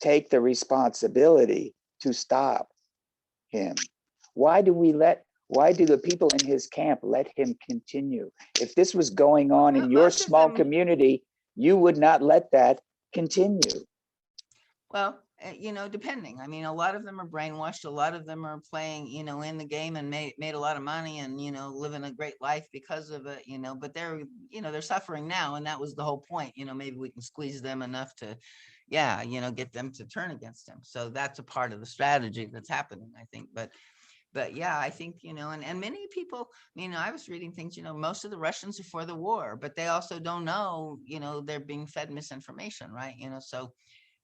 take the responsibility to stop him? Why do the people in his camp let him continue? If this was going on in your most of small them, community, you would not let that continue. well, you know, depending. I mean, a lot of them are brainwashed. A lot of them are playing, you know, in the game and made a lot of money and, you know, living a great life because of it, you know, but they're, you know, they're suffering now. And that was the whole point. You know, maybe we can squeeze them enough to, yeah, you know, get them to turn against him. So that's a part of the strategy that's happening, I think. But yeah, I think, you know, and many people, you know, I was reading things, you know, most of the Russians are for the war, but they also don't know, you know, they're being fed misinformation, right? You know, so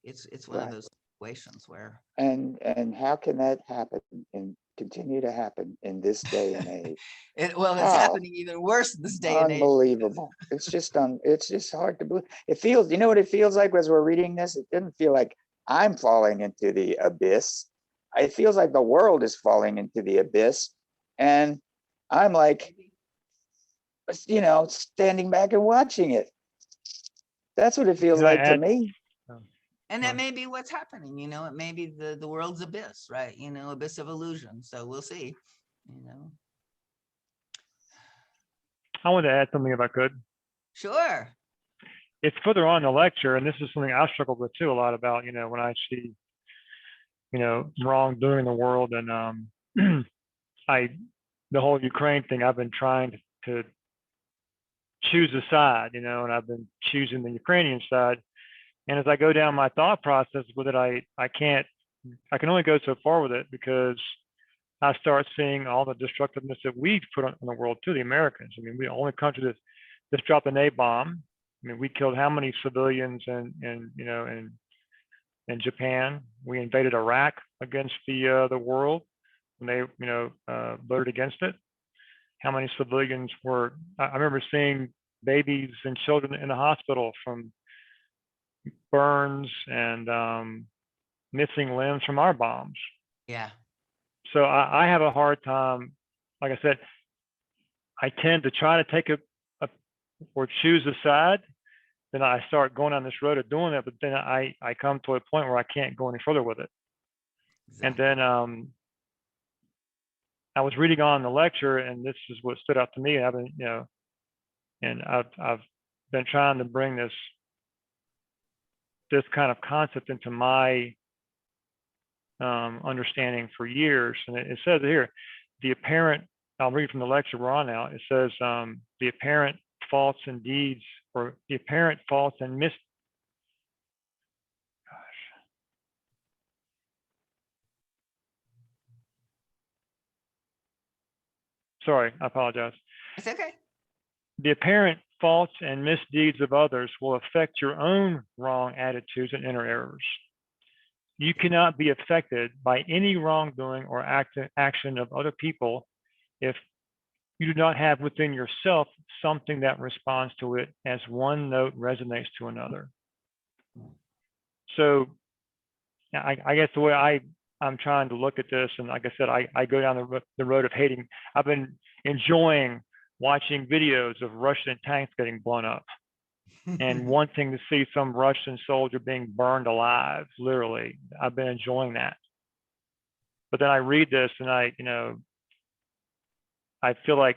it's one of Right. those situations where And how can that happen and continue to happen in this day and age? it's How? happening even worse this day and age. Unbelievable. It's just hard to believe. It feels, you know what it feels like as we're reading this? It doesn't feel like I'm falling into the abyss. It feels like the world is falling into the abyss. And I'm like, you know, standing back and watching it. That's what it feels Can I like to add? me. um, And uh, that may be what's happening, you know, it may be the world's abyss, right? You know, abyss of illusion. So we'll see, you know. I wanted to add something if I could. Sure. It's further on in the lecture, and this is something I struggled with too a lot about, you know, when I see, you know, wrongdoing in the world. And the whole Ukraine thing, I've been trying to choose a side, you know, and I've been choosing the Ukrainian side. And as I go down my thought process with it, I can only go so far with it because I start seeing all the destructiveness that we've put on the world too, the Americans. I mean, we're the only country that's dropped an A bomb. I mean, we killed how many civilians in you know in Japan? We invaded Iraq against the world when they voted against it. How many civilians were? I remember seeing babies and children in the hospital from burns and missing limbs from our bombs. Yeah. So I have a hard time. Like I said, I tend to try to take a or choose a side. Then I start going down this road of doing it, but then I come to a point where I can't go any further with it. And Exactly. then I was reading on the lecture, and this is what stood out to me. I've been, and I've been trying to bring this kind of concept into my understanding for years. And it says here, the apparent, I'll read from the lecture we're on now. It says the apparent faults and deeds, or the apparent faults and sorry, I apologize. It's okay. The apparent faults and misdeeds of others will affect your own wrong attitudes and inner errors. You cannot be affected by any wrongdoing or action of other people if you do not have within yourself something that responds to it as one note resonates to another. So I guess the way I'm trying to look at this, and like I said, I go down the road of hating. I've been enjoying watching videos of Russian tanks getting blown up and wanting to see some Russian soldier being burned alive, literally. I've been enjoying that. But then I read this and I feel like,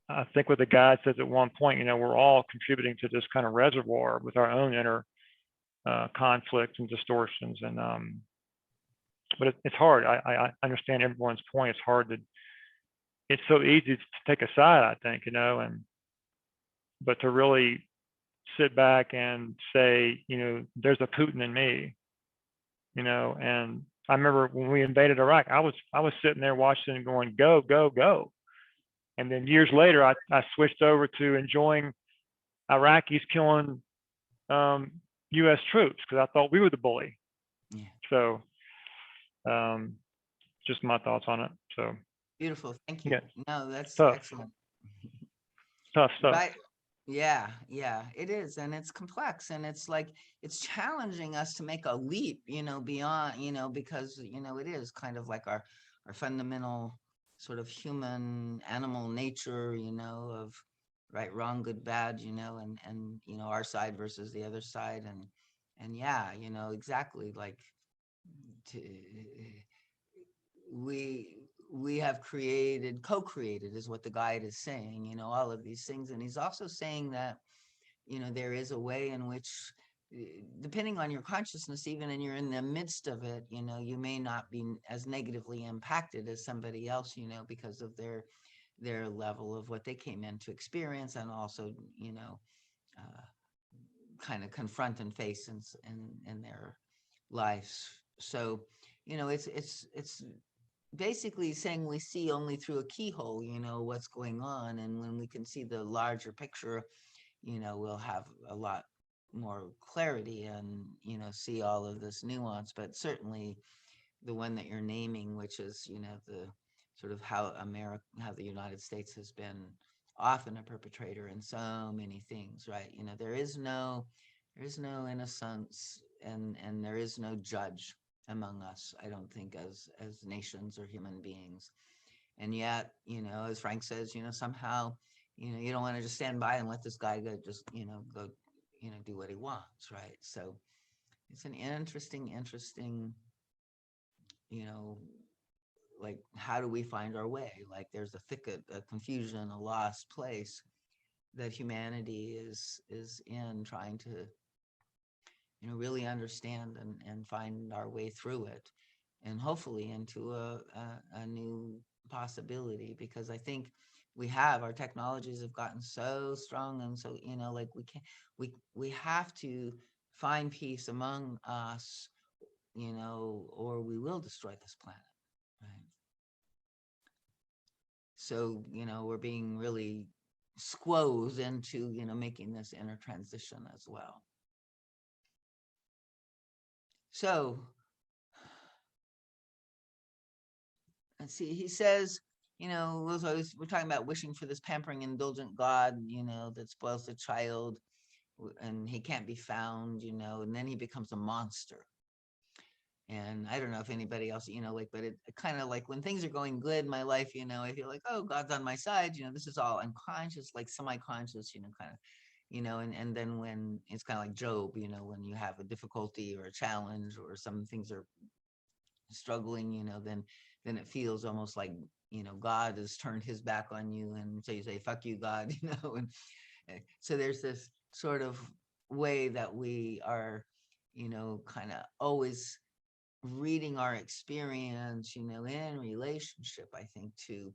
I think what the guide says at one point, we're all contributing to this kind of reservoir with our own inner conflicts and distortions. And but it's hard. I understand everyone's point. It's hard to, it's so easy to take a side, I think, but to really sit back and say, there's a Putin in me, and I remember when we invaded Iraq, I was sitting there watching and going, go, go, go. And then years later, I switched over to enjoying Iraqis killing U.S. troops because I thought we were the bully. Yeah. So just my thoughts on it. So Beautiful. Thank you. Yeah. No, that's Tough. excellent. Tough stuff. Right. Yeah, it is. And it's complex, and it's like, it's challenging us to make a leap, beyond, because, it is kind of like our fundamental sort of human animal nature, of right, wrong, good, bad, and our side versus the other side. And yeah, exactly, like to, we have co-created is what the guide is saying, all of these things. And he's also saying that, there is a way in which, depending on your consciousness, even and you're in the midst of it, you may not be as negatively impacted as somebody else, because of their level of what they came in to experience, and also, kind of confront and face in their lives. So, it's basically saying we see only through a keyhole, what's going on. And when we can see the larger picture, we'll have a lot more clarity and, see all of this nuance. But certainly the one that you're naming, which is, the sort of how the United States has been often a perpetrator in so many things, right? There is no innocence, and there is no judge among us, I don't think, as nations or human beings. And yet, as Frank says, somehow, you don't want to just stand by and let this guy go do what he wants, right? So it's an interesting, like, how do we find our way? Like, there's a thicket, a confusion, a lost place that humanity is in, trying to, really understand and find our way through it, and hopefully into a new possibility. Because I think our technologies have gotten so strong, and so, like, we have to find peace among us, or we will destroy this planet, right? So, we're being really squoze into, making this inner transition as well. So let's see, he says, we're talking about wishing for this pampering, indulgent God, that spoils the child, and he can't be found, and then he becomes a monster. And I don't know if anybody else, but it kind of like, when things are going good in my life, I feel like, oh, God's on my side, this is all unconscious, like semi-conscious, kind of, and then when it's kind of like Job, when you have a difficulty or a challenge, or some things are struggling, then it feels almost like, God has turned his back on you. And so you say, fuck you, God, and so there's this sort of way that we are, kind of always reading our experience, in relationship, I think, to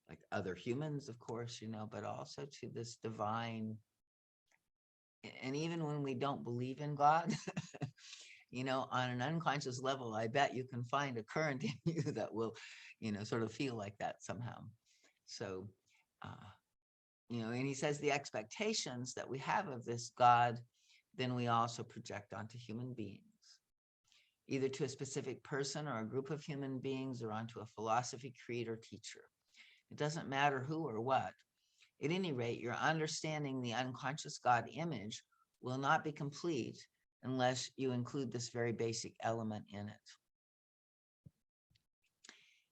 like other humans, of course, but also to this divine. And even when we don't believe in God, on an unconscious level, I bet you can find a current in you that will, sort of feel like that somehow. So, and he says the expectations that we have of this God, then we also project onto human beings, either to a specific person or a group of human beings, or onto a philosophy, creed, or teacher. It doesn't matter who or what. At any rate, your understanding the unconscious God image will not be complete unless you include this very basic element in it.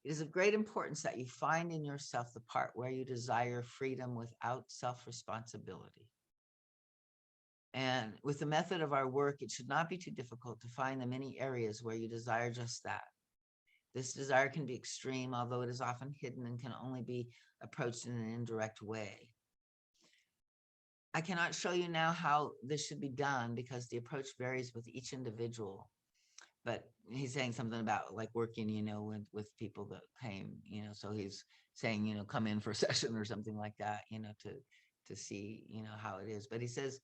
It is of great importance that you find in yourself the part where you desire freedom without self-responsibility. And with the method of our work, it should not be too difficult to find the many areas where you desire just that. This desire can be extreme, although it is often hidden and can only be approached in an indirect way. I cannot show you now how this should be done because the approach varies with each individual. But he's saying something about like working, with people that came, so he's saying, come in for a session or something like that, to see, how it is. But he says,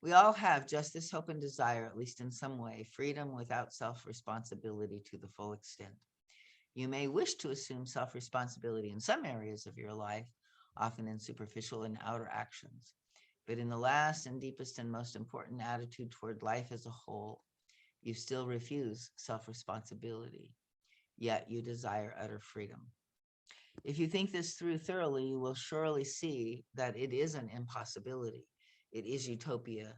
we all have just this hope and desire, at least in some way, freedom without self-responsibility to the full extent. You may wish to assume self-responsibility in some areas of your life, often in superficial and outer actions. But in the last and deepest and most important attitude toward life as a whole, you still refuse self-responsibility, yet you desire utter freedom. If you think this through thoroughly, you will surely see that it is an impossibility. It is utopia.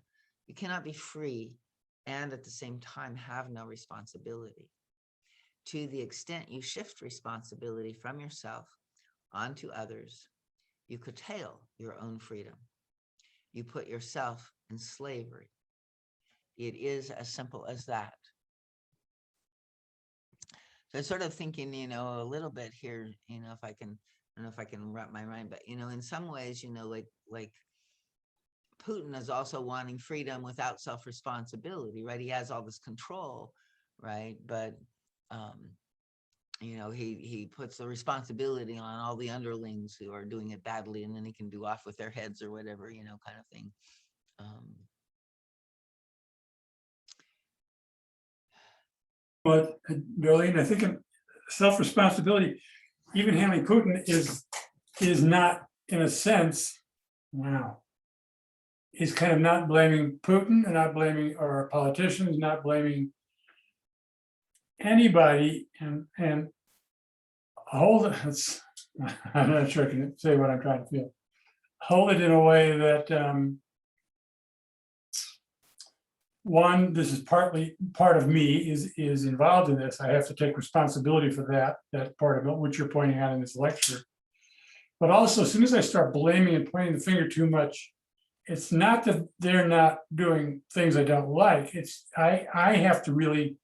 You cannot be free and at the same time have no responsibility. To the extent you shift responsibility from yourself onto others, you curtail your own freedom. You put yourself in slavery. It is as simple as that. So I'm sort of thinking, a little bit here, if I can, I don't know if I can wrap my mind, but, in some ways, like Putin is also wanting freedom without self-responsibility, right? He has all this control, right? But, he puts the responsibility on all the underlings who are doing it badly, and then he can do off with their heads or whatever, kind of thing. But Darlene, I think self-responsibility, even handling Putin is not, in a sense, wow. He's kind of not blaming Putin and not blaming our politicians, not blaming anybody, and hold it. I'm not sure I can say what I'm trying to feel. Hold it in a way that one, this is partly part of me is involved in this. I have to take responsibility for that part of it, which you're pointing out in this lecture. But also, as soon as I start blaming and pointing the finger too much, it's not that they're not doing things I don't like. It's I have to really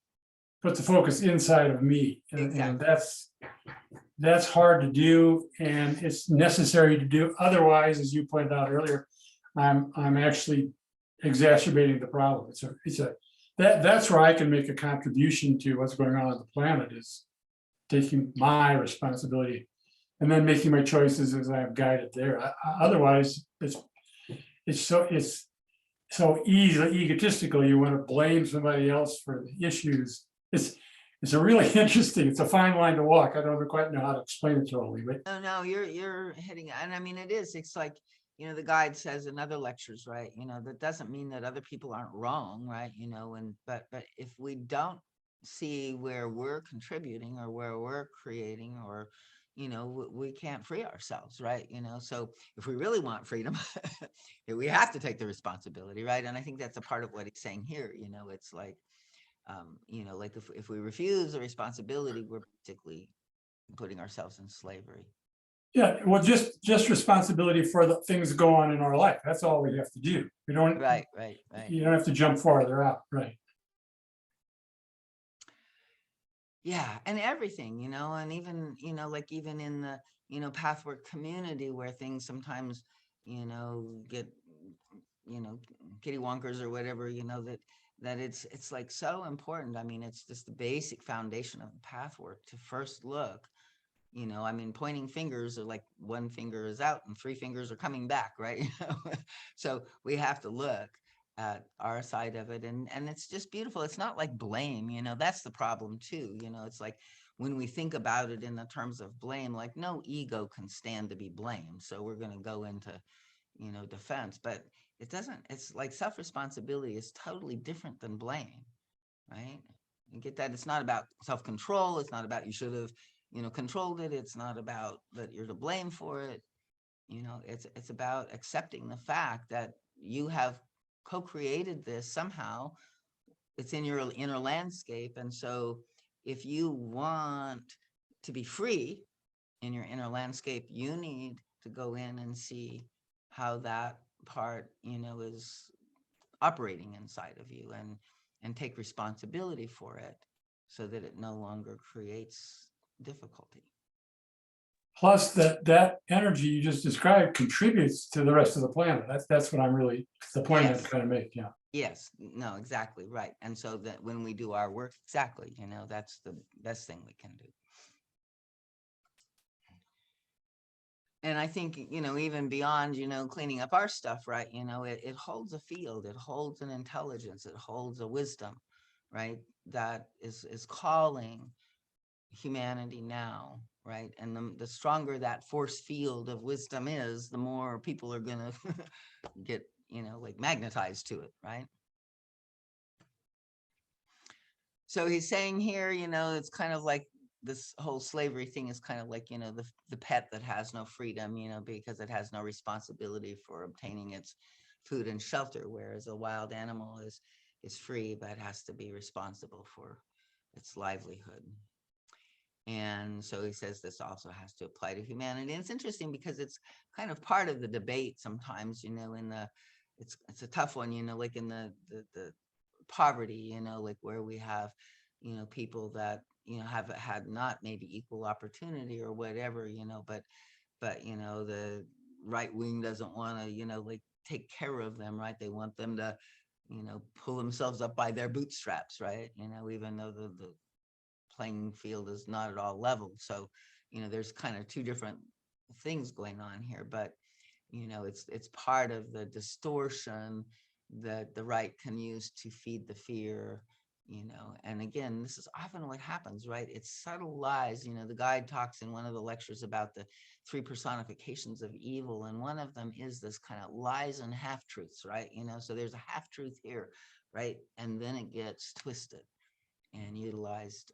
put the focus inside of me, and that's hard to do, and it's necessary to do. Otherwise, as you pointed out earlier, I'm actually exacerbating the problem. That's where I can make a contribution to what's going on the planet, is taking my responsibility and then making my choices as I am guided there. Otherwise, it's so easily egotistical. You want to blame somebody else for the issues. It's a really interesting. It's a fine line to walk. I don't quite know how to explain it totally, but No, you're hitting it. And I mean, it is. It's like, the guide says in other lectures, right? That doesn't mean that other people aren't wrong, right? But if we don't see where we're contributing or where we're creating, or we can't free ourselves, right? So if we really want freedom, we have to take the responsibility, right? And I think that's a part of what he's saying here. It's like, like if we refuse the responsibility, we're basically putting ourselves in slavery. yeah, well, just responsibility for the things that go on in our life. That's all we have to do. We don't. Right. You don't have to jump farther out, right? Yeah, and everything, and even, like even in the, Pathwork community where things sometimes, get, kitty wonkers or whatever, that it's like so important. I mean, it's just the basic foundation of the pathwork to first look, I mean, pointing fingers are like one finger is out and three fingers are coming back, right? So we have to look at our side of it, and it's just beautiful. It's not like blame, that's the problem too. It's like when we think about it in the terms of blame, like no ego can stand to be blamed. So we're going to go into, defense, but it doesn't, it's like self-responsibility is totally different than blame, right? You get that? It's not about self-control. It's not about you should have, controlled it. It's not about that you're to blame for it. It's about accepting the fact that you have co-created this somehow. It's in your inner landscape. And so if you want to be free in your inner landscape, you need to go in and see how that part, is operating inside of you, and take responsibility for it so that it no longer creates difficulty. Plus that energy you just described contributes to the rest of the planet. That's what I'm really, the point I'm Yes. trying to make, yeah. Yes, no, exactly right. And so that when we do our work, exactly, that's the best thing we can do. And I think, even beyond, cleaning up our stuff, right? It holds a field, it holds an intelligence, it holds a wisdom, right? That is calling humanity now, right? And the stronger that force field of wisdom is, the more people are going to get, like magnetized to it, right? So he's saying here, it's kind of like this whole slavery thing is kind of like, the pet that has no freedom, because it has no responsibility for obtaining its food and shelter, whereas a wild animal is free, but has to be responsible for its livelihood. And so he says this also has to apply to humanity. And it's interesting because it's kind of part of the debate sometimes, in the, it's a tough one, like in the poverty, like where we have, people that, have had not maybe equal opportunity or whatever, but the right wing doesn't want to, like take care of them, right? They want them to, pull themselves up by their bootstraps, right? Even though the playing field is not at all level. So, there's kind of two different things going on here, but, it's part of the distortion that the right can use to feed the fear, and again, this is often what happens, right? It's subtle lies. The guide talks in one of the lectures about the 3 personifications of evil, and one of them is this kind of lies and half-truths, right? So there's a half-truth here, right? And then it gets twisted and utilized,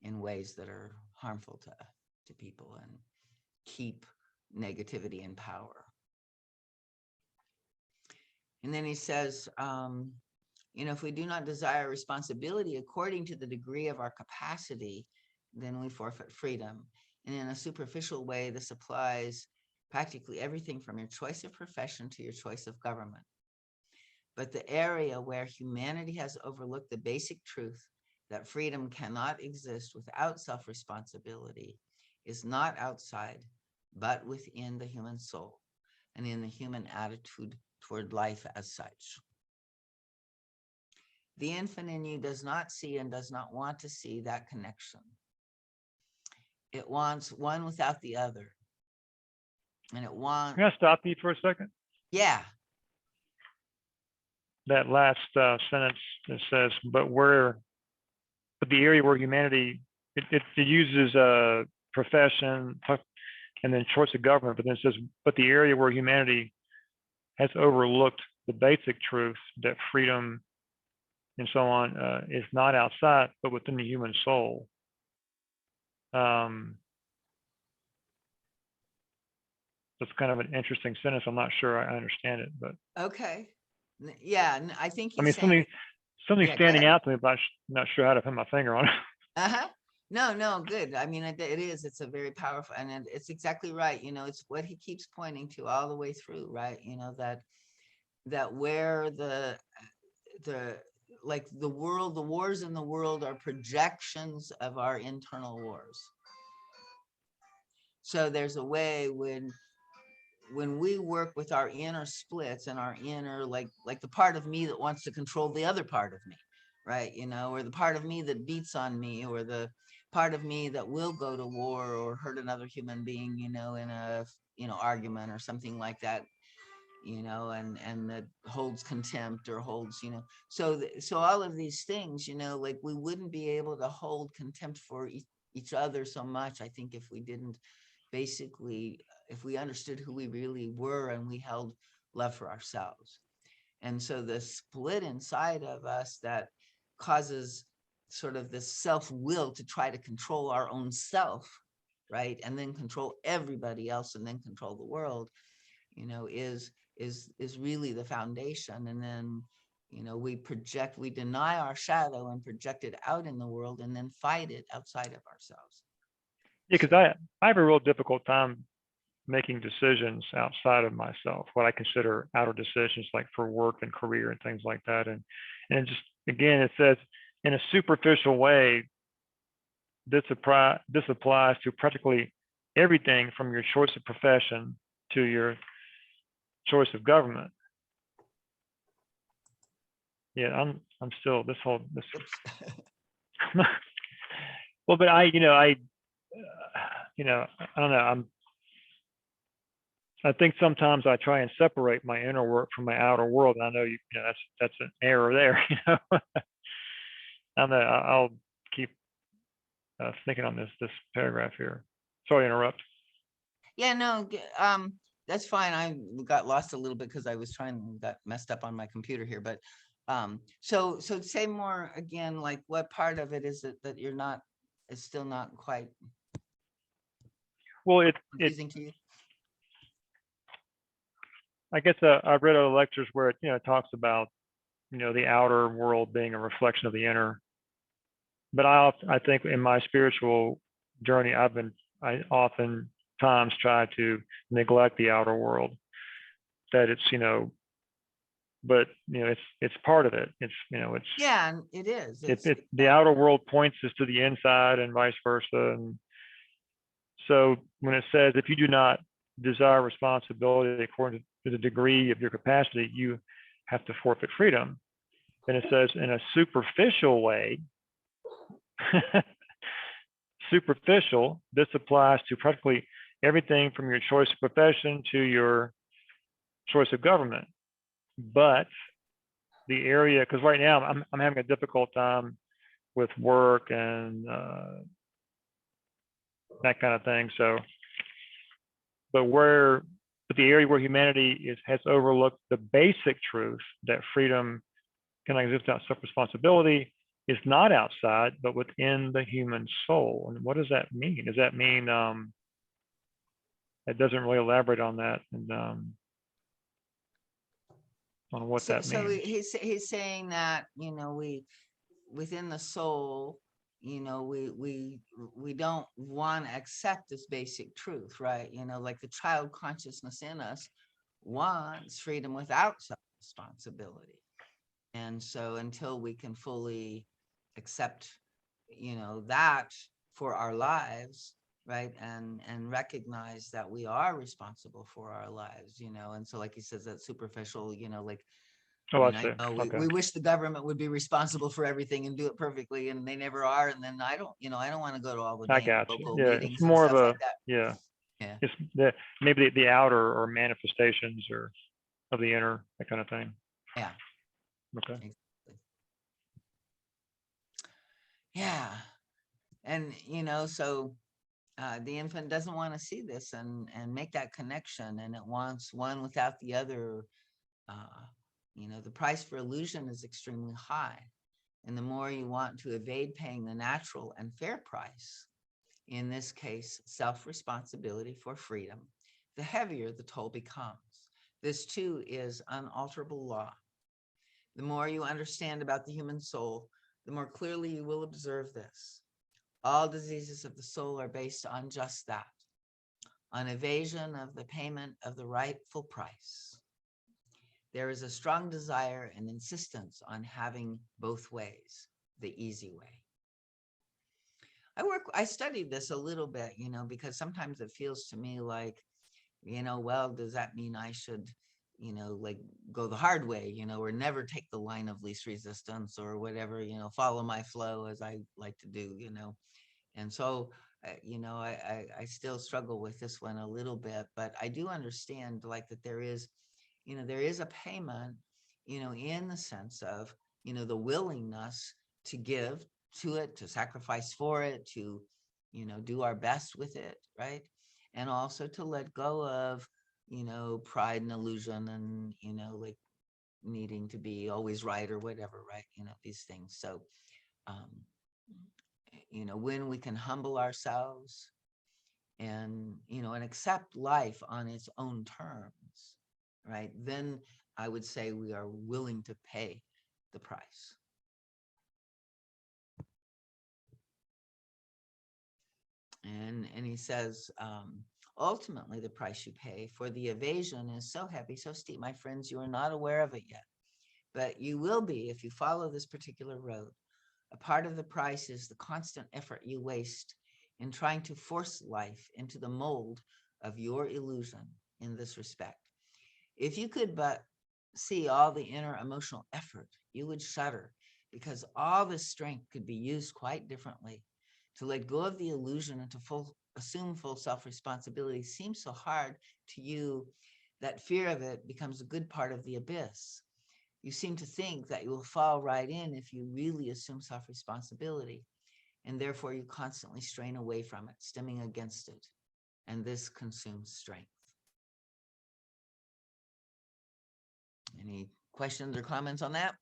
in ways that are harmful to people and keep negativity in power. And then he says, if we do not desire responsibility according to the degree of our capacity, then we forfeit freedom. And in a superficial way, this applies practically everything from your choice of profession to your choice of government. But the area where humanity has overlooked the basic truth that freedom cannot exist without self-responsibility is not outside, but within the human soul and in the human attitude toward life as such. The infant in you does not see and does not want to see that connection. It wants one without the other. And it wants... Can I stop you for a second? Yeah. That last sentence that says, but the area where humanity, it uses a profession and then choice of government, but then it says, but the area where humanity has overlooked the basic truth that freedom and so on is not outside, but within the human soul. That's kind of an interesting sentence. I'm not sure I understand it, but Okay. Yeah, I think he's I mean, saying... something Yeah, go standing ahead. out to me, but I'm not sure how to put my finger on it. Uh-huh. No, good. I mean, it is. It's a very powerful, and it's exactly right. It's what he keeps pointing to all the way through, right? That where the like the wars in the world are projections of our internal wars. So there's a way when we work with our inner splits and our inner, like the part of me that wants to control the other part of me, right? You know, or the part of me that beats on me, or the part of me that will go to war or hurt another human being, you know, in a, you know, argument or something like that, you know, and that holds contempt or holds, you know, so all of these things, you know, like we wouldn't be able to hold contempt for each other so much, I think, if we didn't basically, if we understood who we really were and we held love for ourselves. And so the split inside of us that causes sort of this self-will to try to control our own self, right, and then control everybody else and then control the world, you know, is really the foundation. And then, you know, we deny our shadow and project it out in the world and then fight it outside of ourselves. Yeah, because I have a real difficult time making decisions outside of myself, what I consider outer decisions, like for work and career and things like that. And it just, again, it says in a superficial way, this applies to practically everything from your choice of profession to your choice of government. Yeah, I'm still this. Well, but I don't know. I think sometimes I try and separate my inner work from my outer world. And I know that's an error there. You know, I know I'll keep thinking on this paragraph here. Sorry to interrupt. Yeah, no, that's fine. I got lost a little bit because I was got messed up on my computer here. But so say more again, like what part of it is it that you're not, is still not quite Well, confusing to you? I guess I've read other lectures where it talks about the outer world being a reflection of the inner. But I think in my spiritual journey, I oftentimes try to neglect the outer world. That it's but it's part of it. It's Yeah, it is. the outer world points us to the inside and vice versa. And so when it says if you do not desire responsibility according to the degree of your capacity, you have to forfeit freedom. Then it says in a superficial way, superficial, this applies to practically everything from your choice of profession to your choice of government. But the area, because right now I'm having a difficult time with work and that kind of thing. So, but the area where humanity has overlooked the basic truth that freedom can exist without self-responsibility is not outside, but within the human soul. And what does that mean? Does that mean it doesn't really elaborate on that and on what that means? So he's saying that we within the soul, we don't want to accept this basic truth, right? Like the child consciousness in us wants freedom without self-responsibility. And so until we can fully accept, that for our lives, right, and recognize that we are responsible for our lives, and so like he says, that superficial, like, I we wish the government would be responsible for everything and do it perfectly, and they never are. And then I don't want to go to all the local meetings. It's more of a like that. Yeah. It's maybe the outer or manifestations or of the inner, that kind of thing. Yeah. Okay. Exactly. Yeah. And so the infant doesn't want to see this and make that connection, and it wants one without the other. The price for illusion is extremely high, and the more you want to evade paying the natural and fair price, in this case self-responsibility for freedom, the heavier the toll becomes. This too is unalterable law. The more you understand about the human soul, the more clearly you will observe this. All diseases of the soul are based on just that, on evasion of the payment of the rightful price. there is a strong desire and insistence on having both ways, the easy way. I studied this a little bit, because sometimes it feels to me like, well, does that mean I should, like go the hard way, or never take the line of least resistance or whatever, follow my flow as I like to do, And so, I still struggle with this one a little bit, but I do understand like that there is a payment, in the sense of, the willingness to give to it, to sacrifice for it, to, do our best with it, right? And also to let go of, pride and illusion and, like needing to be always right or whatever, right? These things. So, when we can humble ourselves and, and accept life on its own terms, right? Then I would say we are willing to pay the price. And he says, ultimately, the price you pay for the evasion is so heavy, so steep, my friends, you are not aware of it yet. But you will be if you follow this particular road. A part of the price is the constant effort you waste in trying to force life into the mold of your illusion in this respect. If you could but see all the inner emotional effort, you would shudder, because all this strength could be used quite differently. To let go of the illusion and to assume full self-responsibility seems so hard to you that fear of it becomes a good part of the abyss. You seem to think that you will fall right in if you really assume self-responsibility, and therefore you constantly strain away from it, stemming against it, and this consumes strength. Any questions or comments on that?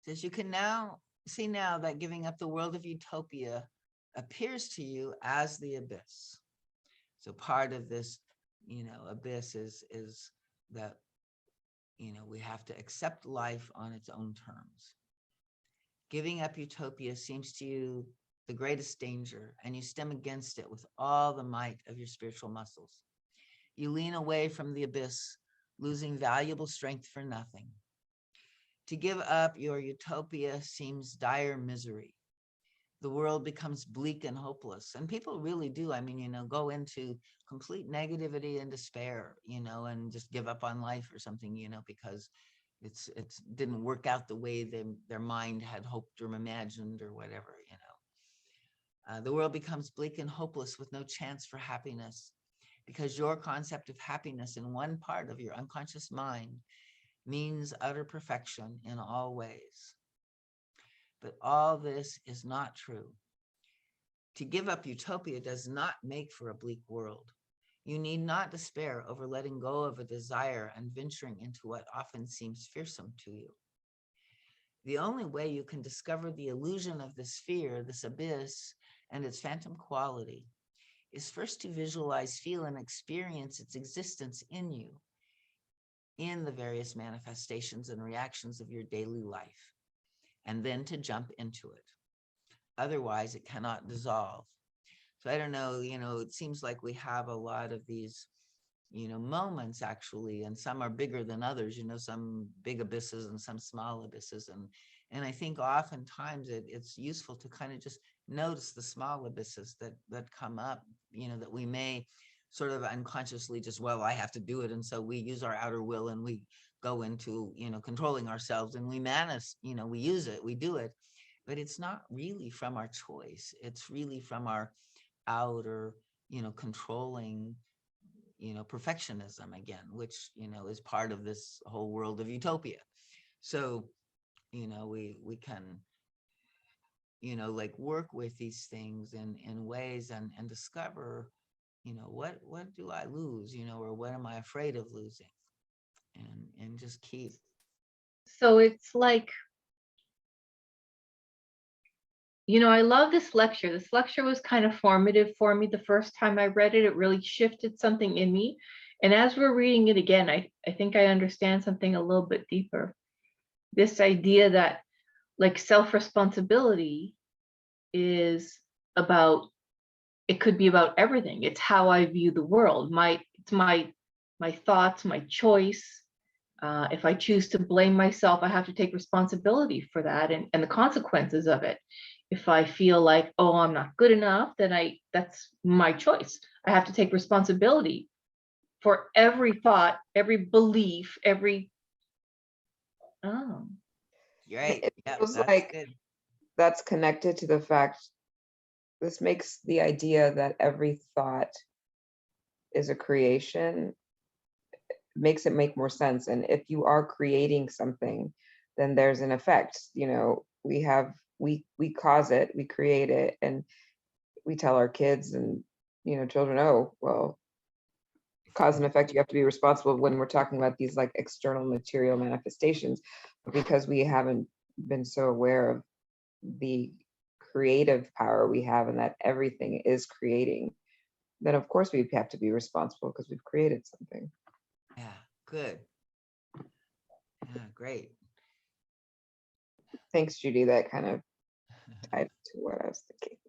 Says you can now see that giving up the world of utopia appears to you as the abyss. So part of this, abyss is that, we have to accept life on its own terms. Giving up utopia seems to you the greatest danger, and you stem against it with all the might of your spiritual muscles. You lean away from the abyss, losing valuable strength for nothing. To give up your utopia seems dire misery. The world becomes bleak and hopeless. And people really do, go into complete negativity and despair, and just give up on life or something, because it's didn't work out the way their mind had hoped or imagined or whatever, The world becomes bleak and hopeless with no chance for happiness, because your concept of happiness in one part of your unconscious mind means utter perfection in all ways. But all this is not true. To give up utopia does not make for a bleak world. You need not despair over letting go of a desire and venturing into what often seems fearsome to you. The only way you can discover the illusion of this fear, this abyss, and its phantom quality is first to visualize, feel, and experience its existence in you, in the various manifestations and reactions of your daily life, and then to jump into it. Otherwise, it cannot dissolve. So I don't know, it seems like we have a lot of these, moments actually, and some are bigger than others, some big abysses and some small abysses. And I think oftentimes it's useful to kind of just notice the small abysses that come up, that we may sort of unconsciously just, well, I have to do it. And so we use our outer will and we go into, controlling ourselves, and we manage, we use it, we do it, but it's not really from our choice. It's really from our outer, controlling, perfectionism again, which, is part of this whole world of utopia. So, we can, like work with these things in ways and discover, what do I lose, or what am I afraid of losing, and just keep. So it's like, I love this lecture. This lecture was kind of formative for me the first time I read it. It really shifted something in me. And as we're reading it again, I think I understand something a little bit deeper. This idea that like self-responsibility is about, it could be about everything. It's how I view the world. it's my thoughts, my choice. If I choose to blame myself, I have to take responsibility for that and the consequences of it. If I feel like, oh, I'm not good enough, then that's my choice. I have to take responsibility for every thought, every belief, every, oh, You're right. It Yeah, feels that's like good. that's connected to the fact, this makes the idea that every thought is a creation, makes it make more sense. And if you are creating something, then there's an effect. We cause it, we create it, and we tell our kids and children, oh, well, cause and effect, you have to be responsible when we're talking about these like external material manifestations. But because we haven't been so aware of the creative power we have and that everything is creating, then of course we have to be responsible because we've created something. Yeah, good. Yeah, great. Thanks, Judy. That kind of tied to what I was thinking.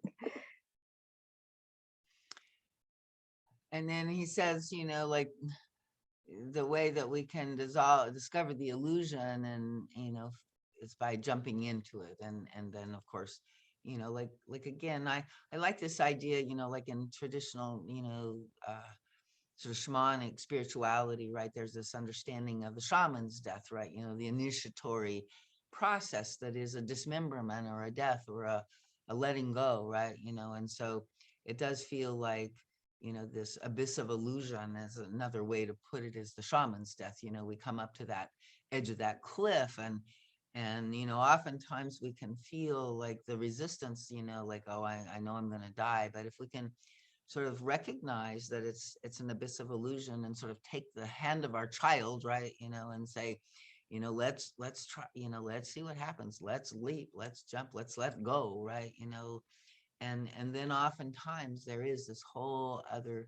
And then he says, like the way that we can discover the illusion, and is by jumping into it, and then of course, like again, I like this idea, like in traditional, sort of shamanic spirituality, right? There's this understanding of the shaman's death, right? The initiatory process that is a dismemberment or a death or a letting go, right? And so it does feel like, this abyss of illusion, is another way to put it, is the shaman's death. We come up to that edge of that cliff, and oftentimes we can feel like the resistance, like, oh, I know I'm going to die. But if we can sort of recognize that it's an abyss of illusion, and sort of take the hand of our child, right, and say, let's try, let's see what happens, let's leap, let's jump, let's let go, right, and then oftentimes there is this whole other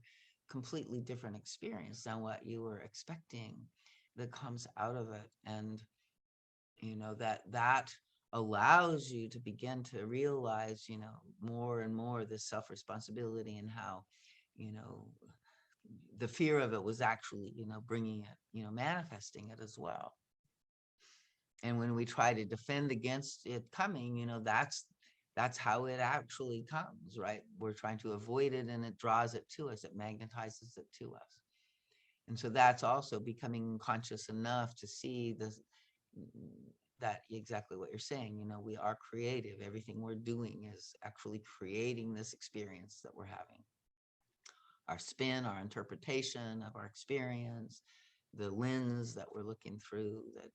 completely different experience than what you were expecting that comes out of it. And that allows you to begin to realize, more and more this self-responsibility, and how, the fear of it was actually, bringing it, manifesting it as well. And when we try to defend against it coming, that's how it actually comes, right? We're trying to avoid it, and it draws it to us, it magnetizes it to us. And so that's also becoming conscious enough to see this, that exactly what you're saying, we are creative. Everything we're doing is actually creating this experience that we're having. Our spin, our interpretation of our experience, the lens that we're looking through, that,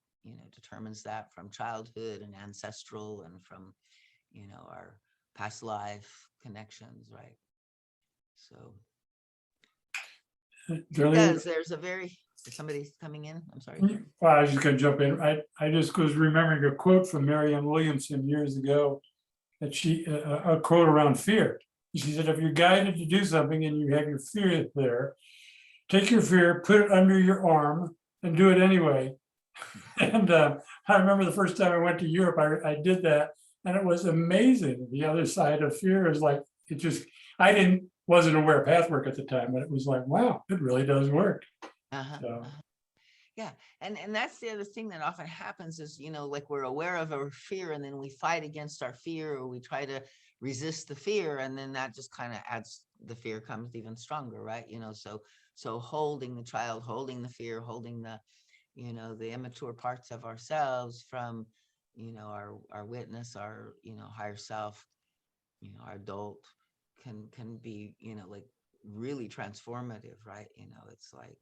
determines that from childhood and ancestral, and from, our past life connections, right? So Darlene, because somebody's coming in, I'm sorry. well, I was just gonna jump in. I just was remembering a quote from Marianne Williamson years ago, that she, a quote around fear. She said, if you're guided to do something and you have your fear there, take your fear, put it under your arm, and do it anyway. And I remember the first time I went to Europe, I did that, and it was amazing. The other side of fear is like, I wasn't aware of Pathwork at the time, but it was like, wow, it really does work. Uh-huh, So. uh-huh. Yeah, and that's the other thing that often happens is, like we're aware of our fear, and then we fight against our fear, or we try to resist the fear, and then that just kind of adds, the fear comes even stronger, right? So holding the child, holding the fear, holding the, the immature parts of ourselves from, our witness, our, higher self, our adult, can be, like really transformative, right? It's like,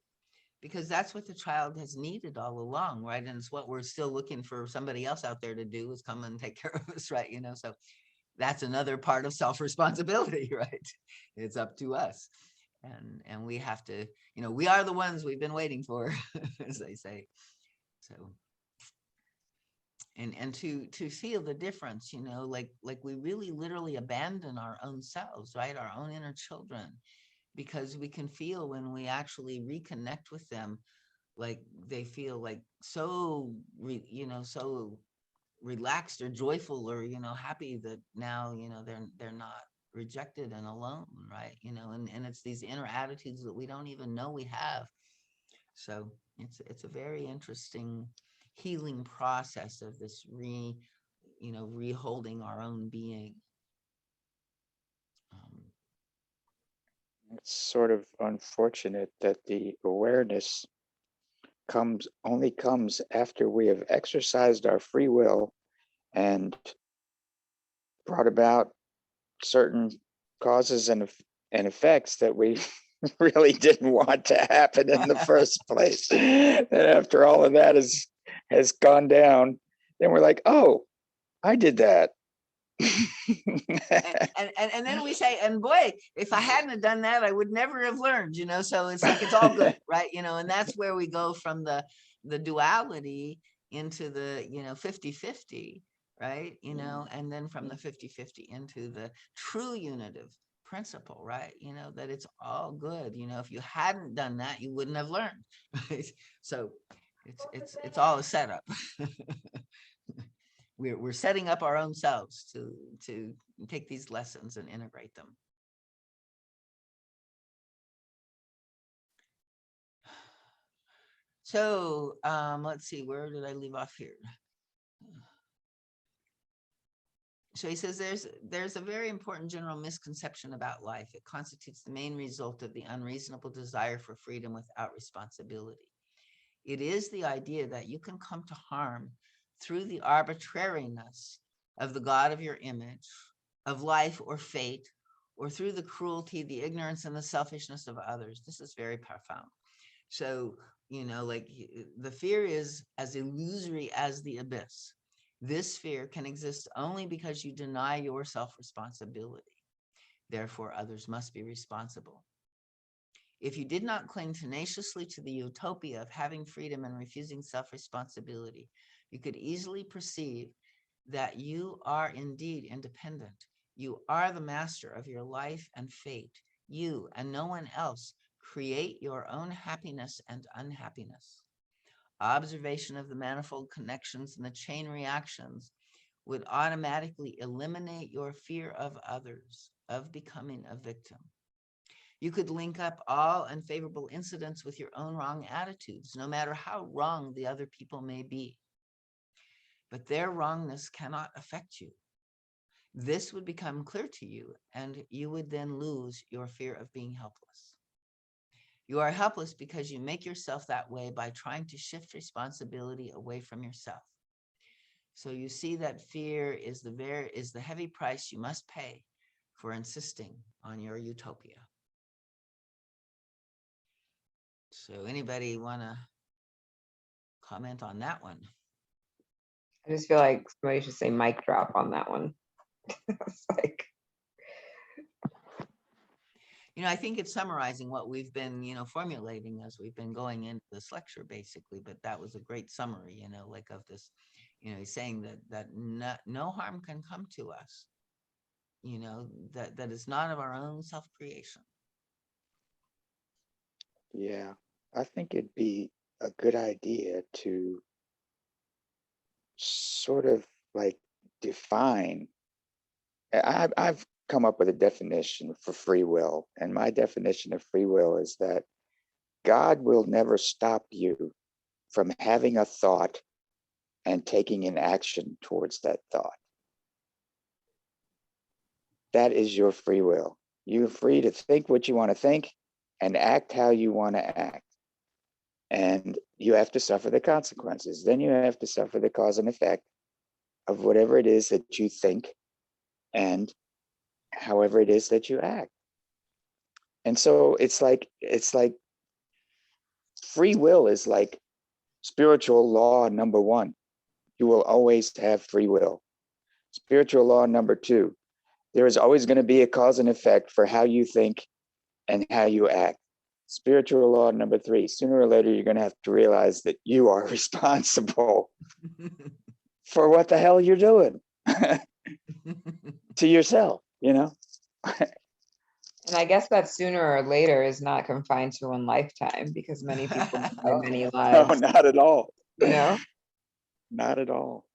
because that's what the child has needed all along, right? And it's what we're still looking for somebody else out there to do, is come and take care of us, right? So that's another part of self-responsibility, right? It's up to us. And we have to, we are the ones we've been waiting for, as they say. So, and to feel the difference, like we really literally abandon our own selves, right? Our own inner children, because we can feel when we actually reconnect with them, like they feel like so so relaxed or joyful, or happy, that now they're not rejected and alone, right? And it's these inner attitudes that we don't even know we have. So it's a very interesting healing process of this reholding our own being. It's sort of unfortunate that the awareness only comes after we have exercised our free will and brought about certain causes and effects that we really didn't want to happen in the first place. And after all of that has gone down, then we're like, oh, I did that. And then we say, and boy, if I hadn't have done that, I would never have learned, so it's like, it's all good, right? And that's where we go from the duality into the 50-50, right? And then from the 50-50 into the true unitive principle, right? That it's all good. If you hadn't done that, you wouldn't have learned, right? So it's all a setup. We're setting up our own selves to take these lessons and integrate them. So let's see, where did I leave off here? So he says there's a very important general misconception about life. It constitutes the main result of the unreasonable desire for freedom without responsibility. It is the idea that you can come to harm through the arbitrariness of the God of your image, of life or fate, or through the cruelty, the ignorance, and the selfishness of others. This is very profound. So, like the fear is as illusory as the abyss. This fear can exist only because you deny yourself responsibility. Therefore, others must be responsible. If you did not cling tenaciously to the utopia of having freedom and refusing self-responsibility, you could easily perceive that you are indeed independent. You are the master of your life and fate. You and no one else create your own happiness and unhappiness. Observation of the manifold connections and the chain reactions would automatically eliminate your fear of others, of becoming a victim. You could link up all unfavorable incidents with your own wrong attitudes, no matter how wrong the other people may be. But their wrongness cannot affect you. This would become clear to you, and you would then lose your fear of being helpless. You are helpless because you make yourself that way by trying to shift responsibility away from yourself. So you see that fear is the heavy price you must pay for insisting on your utopia. So anybody want to comment on that one? I just feel like somebody should say mic drop on that one. It's like, I think it's summarizing what we've been, formulating as we've been going into this lecture, basically. But that was a great summary, like of this, he's saying that no harm can come to us, that is not of our own self-creation. Yeah, I think it'd be a good idea to sort of like define. I've come up with a definition for free will, and my definition of free will is that God will never stop you from having a thought and taking an action towards that thought. That is your free will. You're free to think what you want to think and act how you want to act. And you have to suffer the consequences. Then you have to suffer the cause and effect of whatever it is that you think and however it is that you act. And so it's like free will is like spiritual law number 1. You will always have free will. Spiritual law number 2, there is always going to be a cause and effect for how you think and how you act. Spiritual law number 3, sooner or later, you're going to have to realize that you are responsible for what the hell you're doing to yourself, and I guess that sooner or later is not confined to one lifetime, because many people die many No, lives. not at all. You know? Not at all.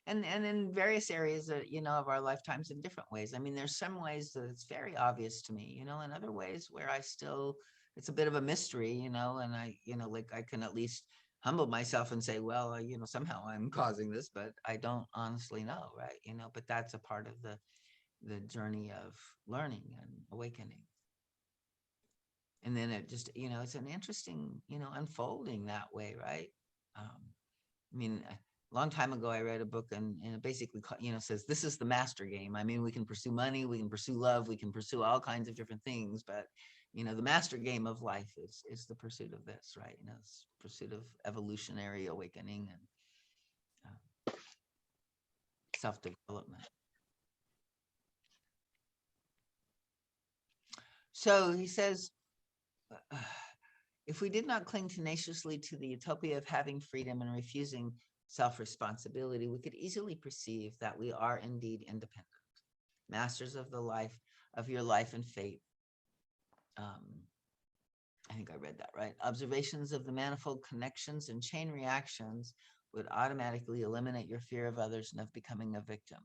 and in various areas that, you know, of our lifetimes in different ways. I mean, there's some ways that it's very obvious to me, you know, and other ways where I still, it's a bit of a mystery, you know, and I, you know, like I can at least humble myself and say, well, you know, somehow I'm causing this, but I don't honestly know, right? You know, but that's a part of the journey of learning and awakening. And then it just, you know, it's an interesting, you know, unfolding that way, right? I mean, a long time ago, I read a book and it basically, you know, says this is the master game. I mean, we can pursue money, we can pursue love, we can pursue all kinds of different things, but, you know, the master game of life is the pursuit of this, right? You know, it's pursuit of evolutionary awakening and self-development. So he says, if we did not cling tenaciously to the utopia of having freedom and refusing self-responsibility, we could easily perceive that we are indeed independent, masters of the life, of your life and fate. I think I read that right. Observations of the manifold connections and chain reactions would automatically eliminate your fear of others and of becoming a victim.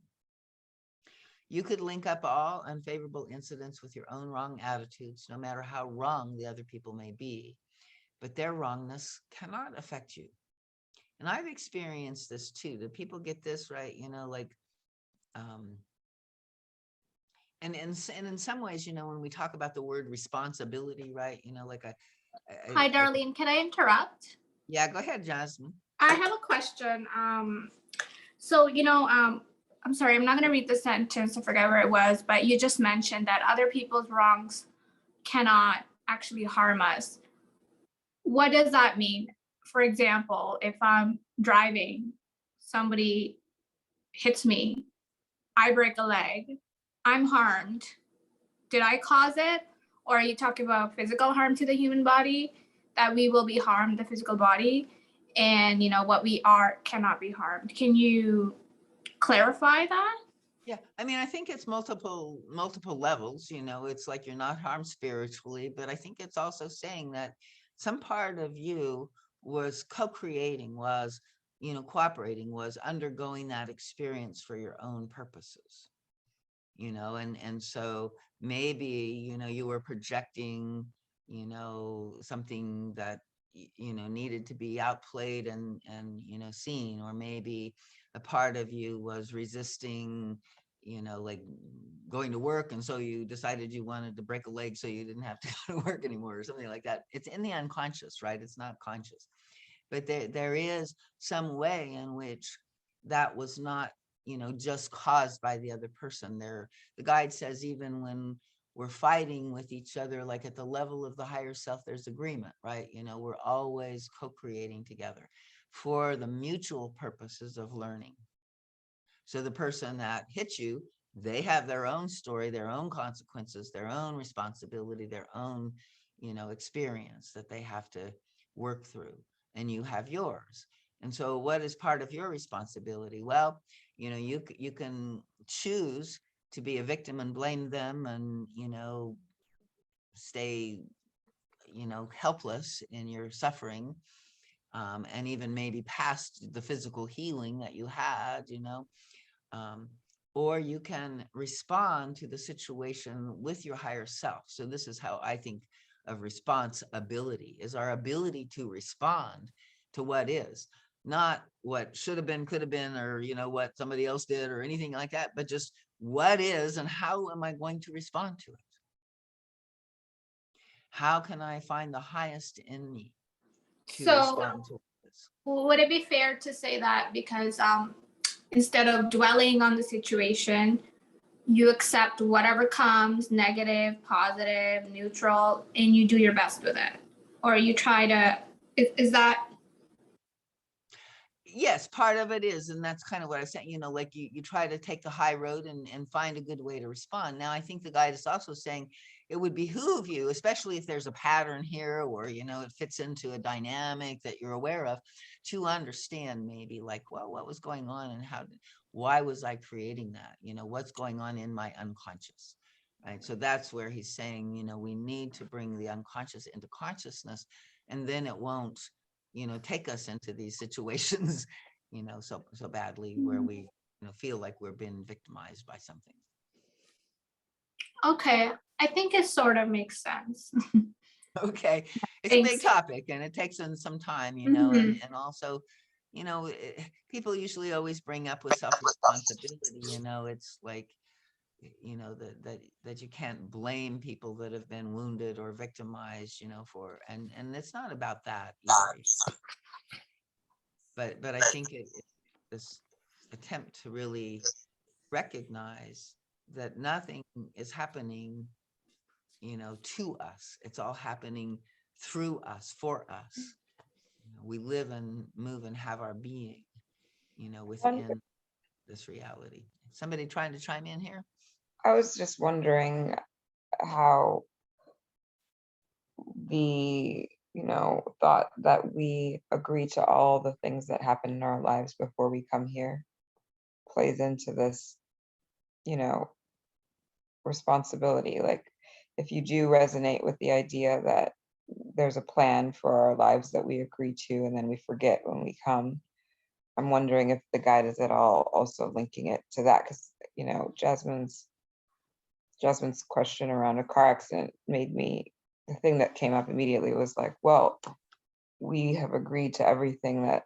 You could link up all unfavorable incidents with your own wrong attitudes, no matter how wrong the other people may be, but their wrongness cannot affect you. And I've experienced this too. Do people get this, right? You know, like, and in some ways, you know, when we talk about the word responsibility, right? You know, like Hi, Darlene. Can I interrupt? Yeah, go ahead, Jasmine. I have a question. So, you know, I'm sorry, I'm not going to read the sentence. I forgot where it was, but you just mentioned that other people's wrongs cannot actually harm us. What does that mean? For example, if I'm driving, somebody hits me, I break a leg, I'm harmed. Did I cause it? Or are you talking about physical harm to the human body, that we will be harmed, the physical body, and, you know, what we are cannot be harmed? Can you clarify that? Yeah, I mean, I think it's multiple levels, you know, it's like you're not harmed spiritually, but I think it's also saying that some part of you was co-creating, was, you know, cooperating, was undergoing that experience for your own purposes, you know, and so maybe, you know, you were projecting, you know, something that, you know, needed to be outplayed and, you know, seen, or maybe a part of you was resisting, you know, like going to work. And so you decided you wanted to break a leg so you didn't have to go to work anymore or something like that. It's in the unconscious, right? It's not conscious, but there is some way in which that was not, you know, just caused by the other person. The guide says, even when we're fighting with each other, like at the level of the higher self, there's agreement, right? You know, we're always co-creating together for the mutual purposes of learning. So the person that hits you, they have their own story, their own consequences, their own responsibility, their own, you know, experience that they have to work through, and you have yours. And so what is part of your responsibility? Well, you know, you can choose to be a victim and blame them and, you know, stay, you know, helpless in your suffering, and even maybe past the physical healing that you had, you know, or you can respond to the situation with your higher self. So this is how I think of responsibility, is our ability to respond to what is, not what should have been, could have been, or, you know, what somebody else did or anything like that, but just what is and how am I going to respond to it? How can I find the highest in me to So respond to this? would it be fair to say that because instead of dwelling on the situation, you accept whatever comes, negative, positive, neutral, and you do your best with it? Or you try to, is that? Yes, part of it is, and that's kind of what I said, you know, like you try to take the high road and find a good way to respond. Now, I think the guide is also saying it would behoove you, especially if there's a pattern here, or, you know, it fits into a dynamic that you're aware of, to understand maybe like, well, what was going on and why was I creating that? You know, what's going on in my unconscious, right? So that's where he's saying, you know, we need to bring the unconscious into consciousness, and then it won't, you know, take us into these situations, so badly, where we feel like we're being victimized by something. Okay, I think it sort of makes sense. Okay, it's a big Thanks. topic and it takes some time, and also, people usually always bring up with self-responsibility, it's like, that you can't blame people that have been wounded or victimized, for, and it's not about that either. But I think this attempt to really recognize that nothing is happening, to us. It's all happening through us, for us. We live and move and have our being, within this reality. Somebody trying to chime in here? I was just wondering how the, thought that we agree to all the things that happen in our lives before we come here plays into this, responsibility. Like, if you do resonate with the idea that there's a plan for our lives that we agree to, and then we forget when we come, I'm wondering if the guide is at all also linking it to that, because, Jasmine's question around a car accident made me, the thing that came up immediately was like, well, we have agreed to everything that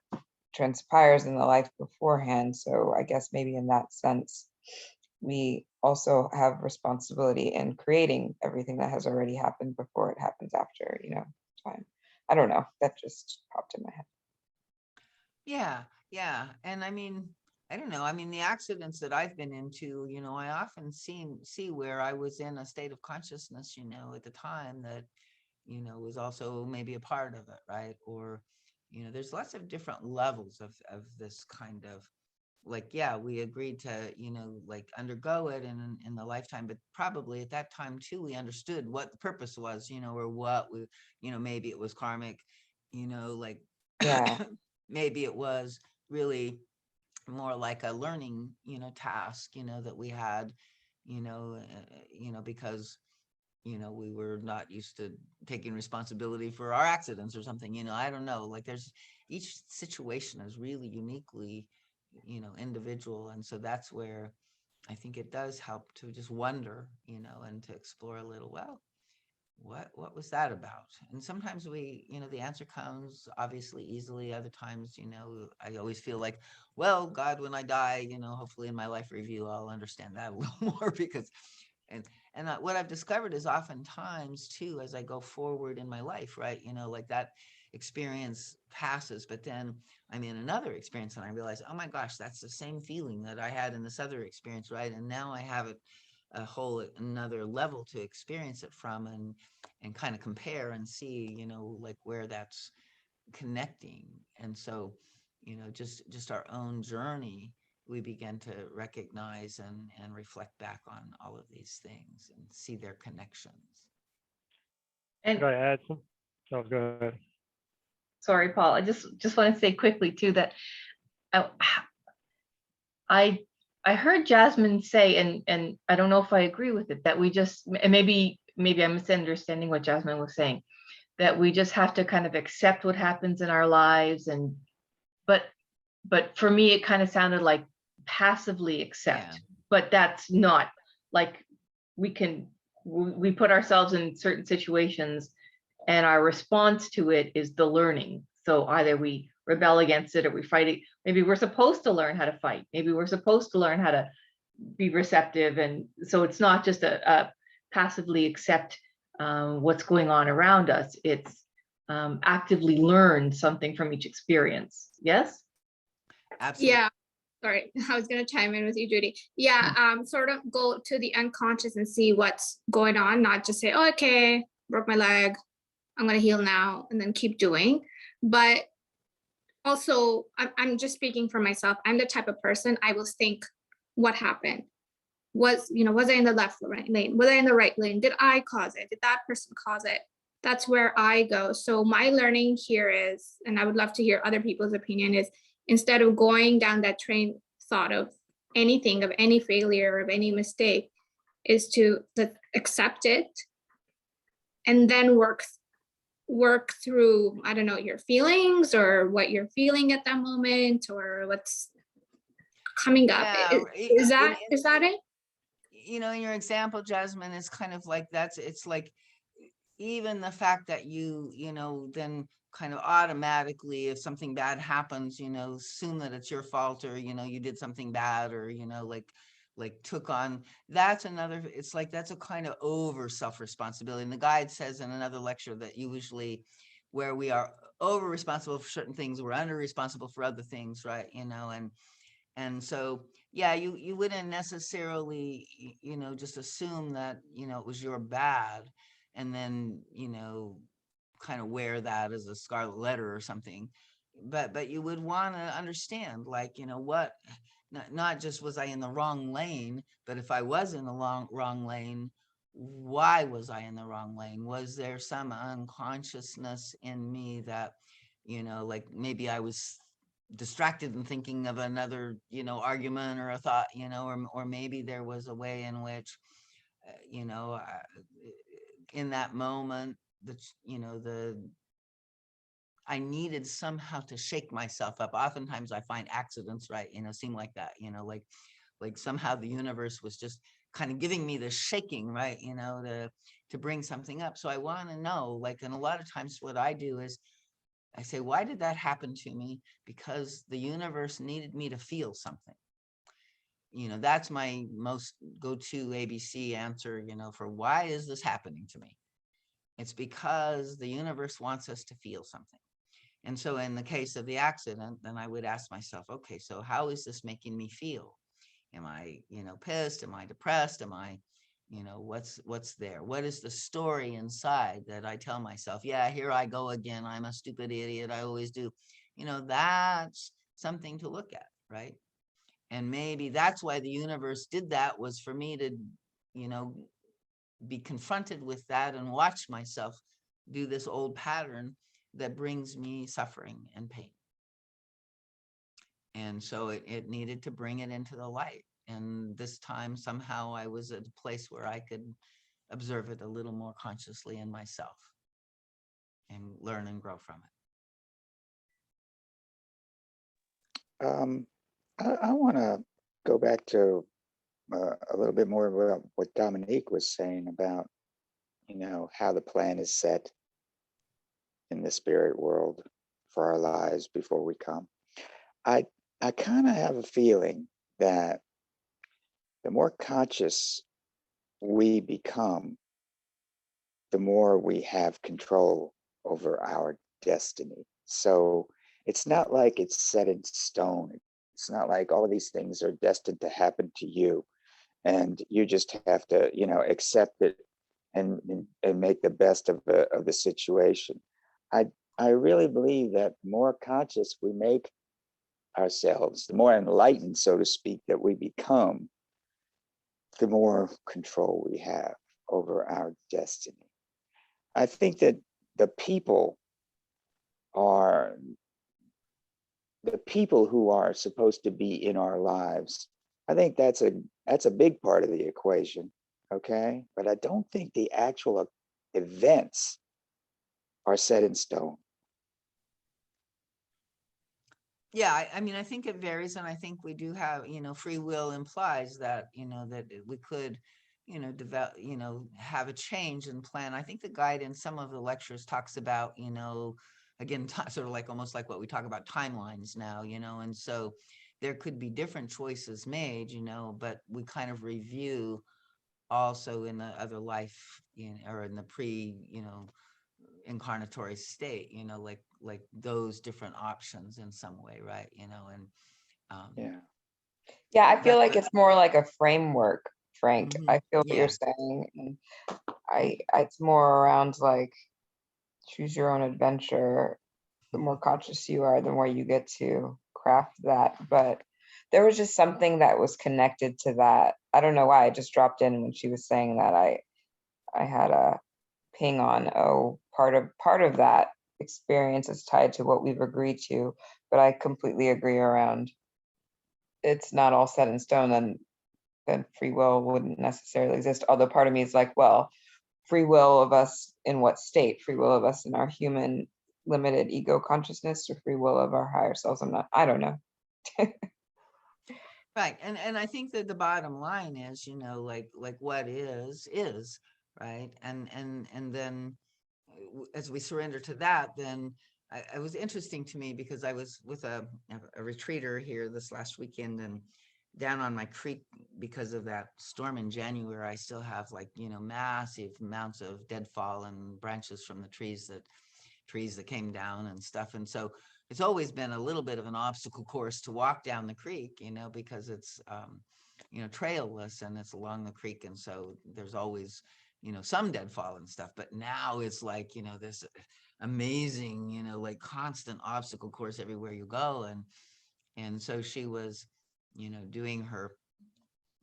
transpires in the life beforehand. So I guess maybe in that sense, we also have responsibility in creating everything that has already happened before it happens after, time. I don't know. That just popped in my head. Yeah. And I don't know. The accidents that I've been into, I often see where I was in a state of consciousness, at the time that, was also maybe a part of it, right? Or, there's lots of different levels of this kind of, like, yeah, we agreed to, like, undergo it in the lifetime, but probably at that time too, we understood what the purpose was, or what we, maybe it was karmic, like, Yeah. maybe it was really more like a learning, task, that we had, because, we were not used to taking responsibility for our accidents or something, I don't know, like, each situation is really uniquely, individual. And so that's where I think it does help to just wonder, and to explore a little, well, what was that about? And sometimes we, the answer comes obviously easily. Other times, I always feel like, well, God, when I die, hopefully in my life review, I'll understand that a little more, because and what I've discovered is oftentimes too, as I go forward in my life, right, like, that experience passes, but then I'm in another experience and I realize, oh my gosh, that's the same feeling that I had in this other experience, right? And now I have it a whole another level to experience it from, and kind of compare and see, like, where that's connecting. And so, just our own journey, we begin to recognize and reflect back on all of these things and see their connections. And Could I add some? So go ahead. sorry, Paul, I just want to say quickly too that I heard Jasmine say, and I don't know if I agree with it, that we just, and maybe I'm misunderstanding what Jasmine was saying, that we just have to kind of accept what happens in our lives, and but for me it kind of sounded like passively accept. Yeah. But that's not, like, we put ourselves in certain situations and our response to it is the learning. So either we rebel against it or we fight it. Maybe we're supposed to learn how to fight. Maybe we're supposed to learn how to be receptive. And so it's not just a passively accept what's going on around us. It's actively learn something from each experience. Yes? Absolutely. Yeah. Sorry, I was going to chime in with you, Judy. Yeah, sort of go to the unconscious and see what's going on, not just say, oh, okay, broke my leg, I'm going to heal now, and then keep doing. But also, I'm just speaking for myself. I'm the type of person, I will think, what happened? Was I in the left lane? Was I in the right lane? Did I cause it? Did that person cause it? That's where I go. So my learning here is, and I would love to hear other people's opinion, is instead of going down that train thought of anything, of any failure, of any mistake, is to accept it and then work work through, I don't know, your feelings or what you're feeling at that moment or what's coming up. Yeah, Is that it? You know, in your example, Jasmine, it's kind of like it's like even the fact that you know, then kind of automatically, if something bad happens, you know, assume that it's your fault, or, you know, you did something bad, or, you know, like took on, that's another, it's like, that's a kind of over self-responsibility. And the guide says in another lecture that usually where we are over responsible for certain things, we're under responsible for other things, right? You know, and so, yeah, you wouldn't necessarily, you know, just assume that, you know, it was your bad, and then, you know, kind of wear that as a scarlet letter or something. But you would want to understand, like, you know, what, not just was I in the wrong lane, but if I was in the wrong lane, why was I in the wrong lane? Was there some unconsciousness in me that, you know, like maybe I was distracted and thinking of another, you know, argument or a thought, you know, or maybe there was a way in which, you know, in that moment, that, you know, I needed somehow to shake myself up. Oftentimes I find accidents, right, you know, seem like that, you know, like somehow the universe was just kind of giving me the shaking, right, you know, to bring something up. So I want to know, like, and a lot of times what I do is I say, why did that happen to me? Because the universe needed me to feel something. You know, that's my most go-to ABC answer, you know, for why is this happening to me? It's because the universe wants us to feel something. And so in the case of the accident, then I would ask myself, okay, so how is this making me feel? Am I, you know, pissed? Am I depressed? Am I, you know, what's there? What is the story inside that I tell myself, yeah, here I go again. I'm a stupid idiot. I always do. You know, that's something to look at, right? And maybe that's why the universe did that, was for me to, you know, be confronted with that and watch myself do this old pattern that brings me suffering and pain. And so it needed to bring it into the light. And this time, somehow I was at a place where I could observe it a little more consciously in myself and learn and grow from it. I want to go back to a little bit more about what Dominique was saying about, you know, how the plan is set in the spirit world for our lives before we come. I kind of have a feeling that the more conscious we become, the more we have control over our destiny. So it's not like it's set in stone. It's not like all of these things are destined to happen to you, and you just have to, you know, accept it and make the best of the situation. I really believe that the more conscious we make ourselves, the more enlightened, so to speak, that we become, the more control we have over our destiny. I think that the people who are supposed to be in our lives, I think that's a big part of the equation, okay? But I don't think the actual events are set in stone. Yeah, I mean, I think it varies, and I think we do have, you know, free will implies that, you know, that we could, you know, develop, you know, have a change in plan. I think the guide in some of the lectures talks about, you know, again, sort of like almost like what we talk about timelines now, you know, and so there could be different choices made, you know, but we kind of review also in the other life, you know, or in the you know, incarnatory state, you know, like those different options in some way, right? You know, and Yeah. Yeah, I feel like but it's more like a framework, Frank. I feel what yeah, you're saying. And it's more around like choose your own adventure. The more conscious you are, the more you get to craft that. But there was just something that was connected to that. I don't know why. I just dropped in when she was saying that. I had a ping on, oh, part of that experience is tied to what we've agreed to. But I completely agree around it's not all set in stone, and then free will wouldn't necessarily exist. Although part of me is like, well, free will of us in what state? Free will of us in our human limited ego consciousness, or free will of our higher selves? I don't know. Right. And I think that the bottom line is, like what is, right. And then as we surrender to that, then it was interesting to me because I was with a retreater here this last weekend, and down on my creek, because of that storm in January, I still have massive amounts of dead fallen branches from the trees that came down and stuff. And so it's always been a little bit of an obstacle course to walk down the creek, because it's, trailless and it's along the creek. And so there's always, some deadfall and stuff. But now it's like, this amazing, like constant obstacle course everywhere you go. And so she was, doing her,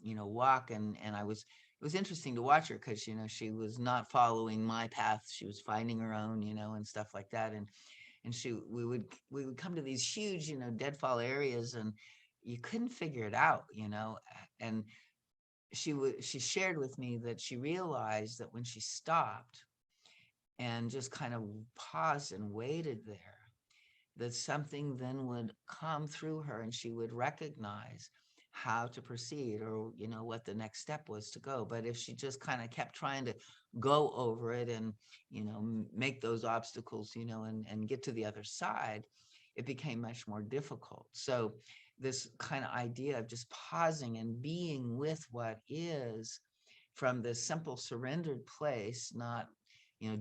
walk. And it was interesting to watch her because, she was not following my path. She was finding her own, and stuff like that. And we would come to these huge, deadfall areas, and you couldn't figure it out, and she shared with me that she realized that when she stopped and just kind of paused and waited there, that something then would come through her and she would recognize how to proceed, or what the next step was to go. But if she just kind of kept trying to go over it and make those obstacles and get to the other side, it became much more difficult. So this kind of idea of just pausing and being with what is, from this simple surrendered place, not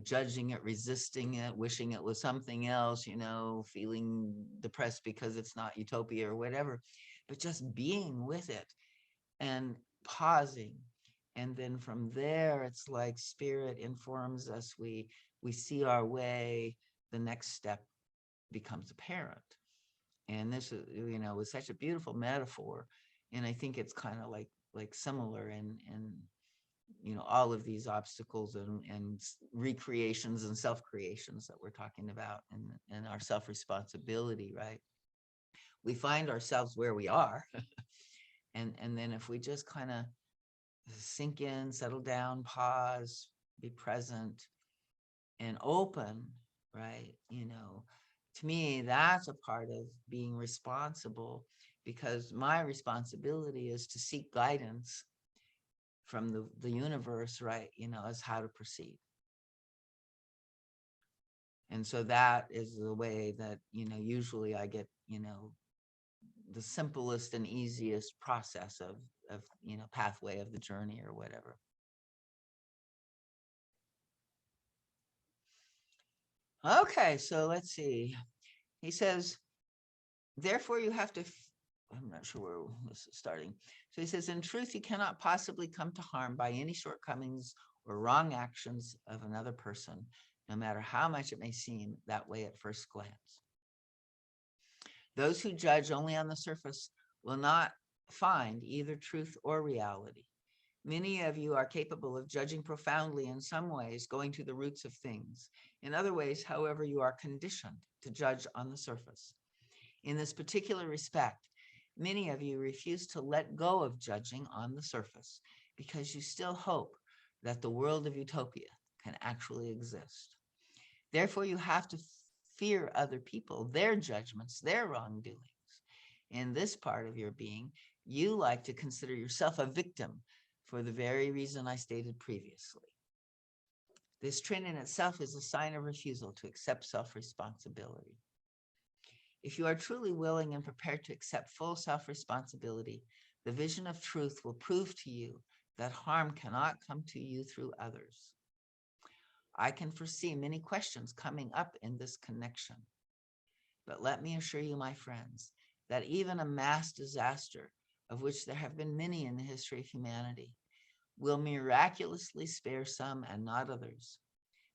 judging it, resisting it, wishing it was something else, feeling depressed because it's not utopia or whatever, but just being with it and pausing. And then from there, it's like spirit informs us, we see our way, the next step becomes apparent. And this is, was such a beautiful metaphor. And I think it's kind of like similar in all of these obstacles and recreations and self-creations that we're talking about, and our self-responsibility, right? We find ourselves where we are. and then if we just kind of sink in, settle down, pause, be present and open, right? To me, that's a part of being responsible, because my responsibility is to seek guidance from the universe, right? As how to proceed. And so that is the way that, usually I get, the simplest and easiest process of, pathway of the journey or whatever. Okay, so let's see. He says, therefore you have to, I'm not sure where this is starting. So he says, in truth, you cannot possibly come to harm by any shortcomings or wrong actions of another person, no matter how much it may seem that way at first glance. Those who judge only on the surface will not find either truth or reality. Many of you are capable of judging profoundly in some ways, going to the roots of things. In other ways, however, you are conditioned to judge on the surface. In this particular respect, many of you refuse to let go of judging on the surface because you still hope that the world of utopia can actually exist. Therefore, you have to fear other people, their judgments, their wrongdoings. In this part of your being, you like to consider yourself a victim for the very reason I stated previously. This trend in itself is a sign of refusal to accept self-responsibility. If you are truly willing and prepared to accept full self-responsibility, the vision of truth will prove to you that harm cannot come to you through others. I can foresee many questions coming up in this connection. But let me assure you, my friends, that even a mass disaster, of which there have been many in the history of humanity, will miraculously spare some and not others.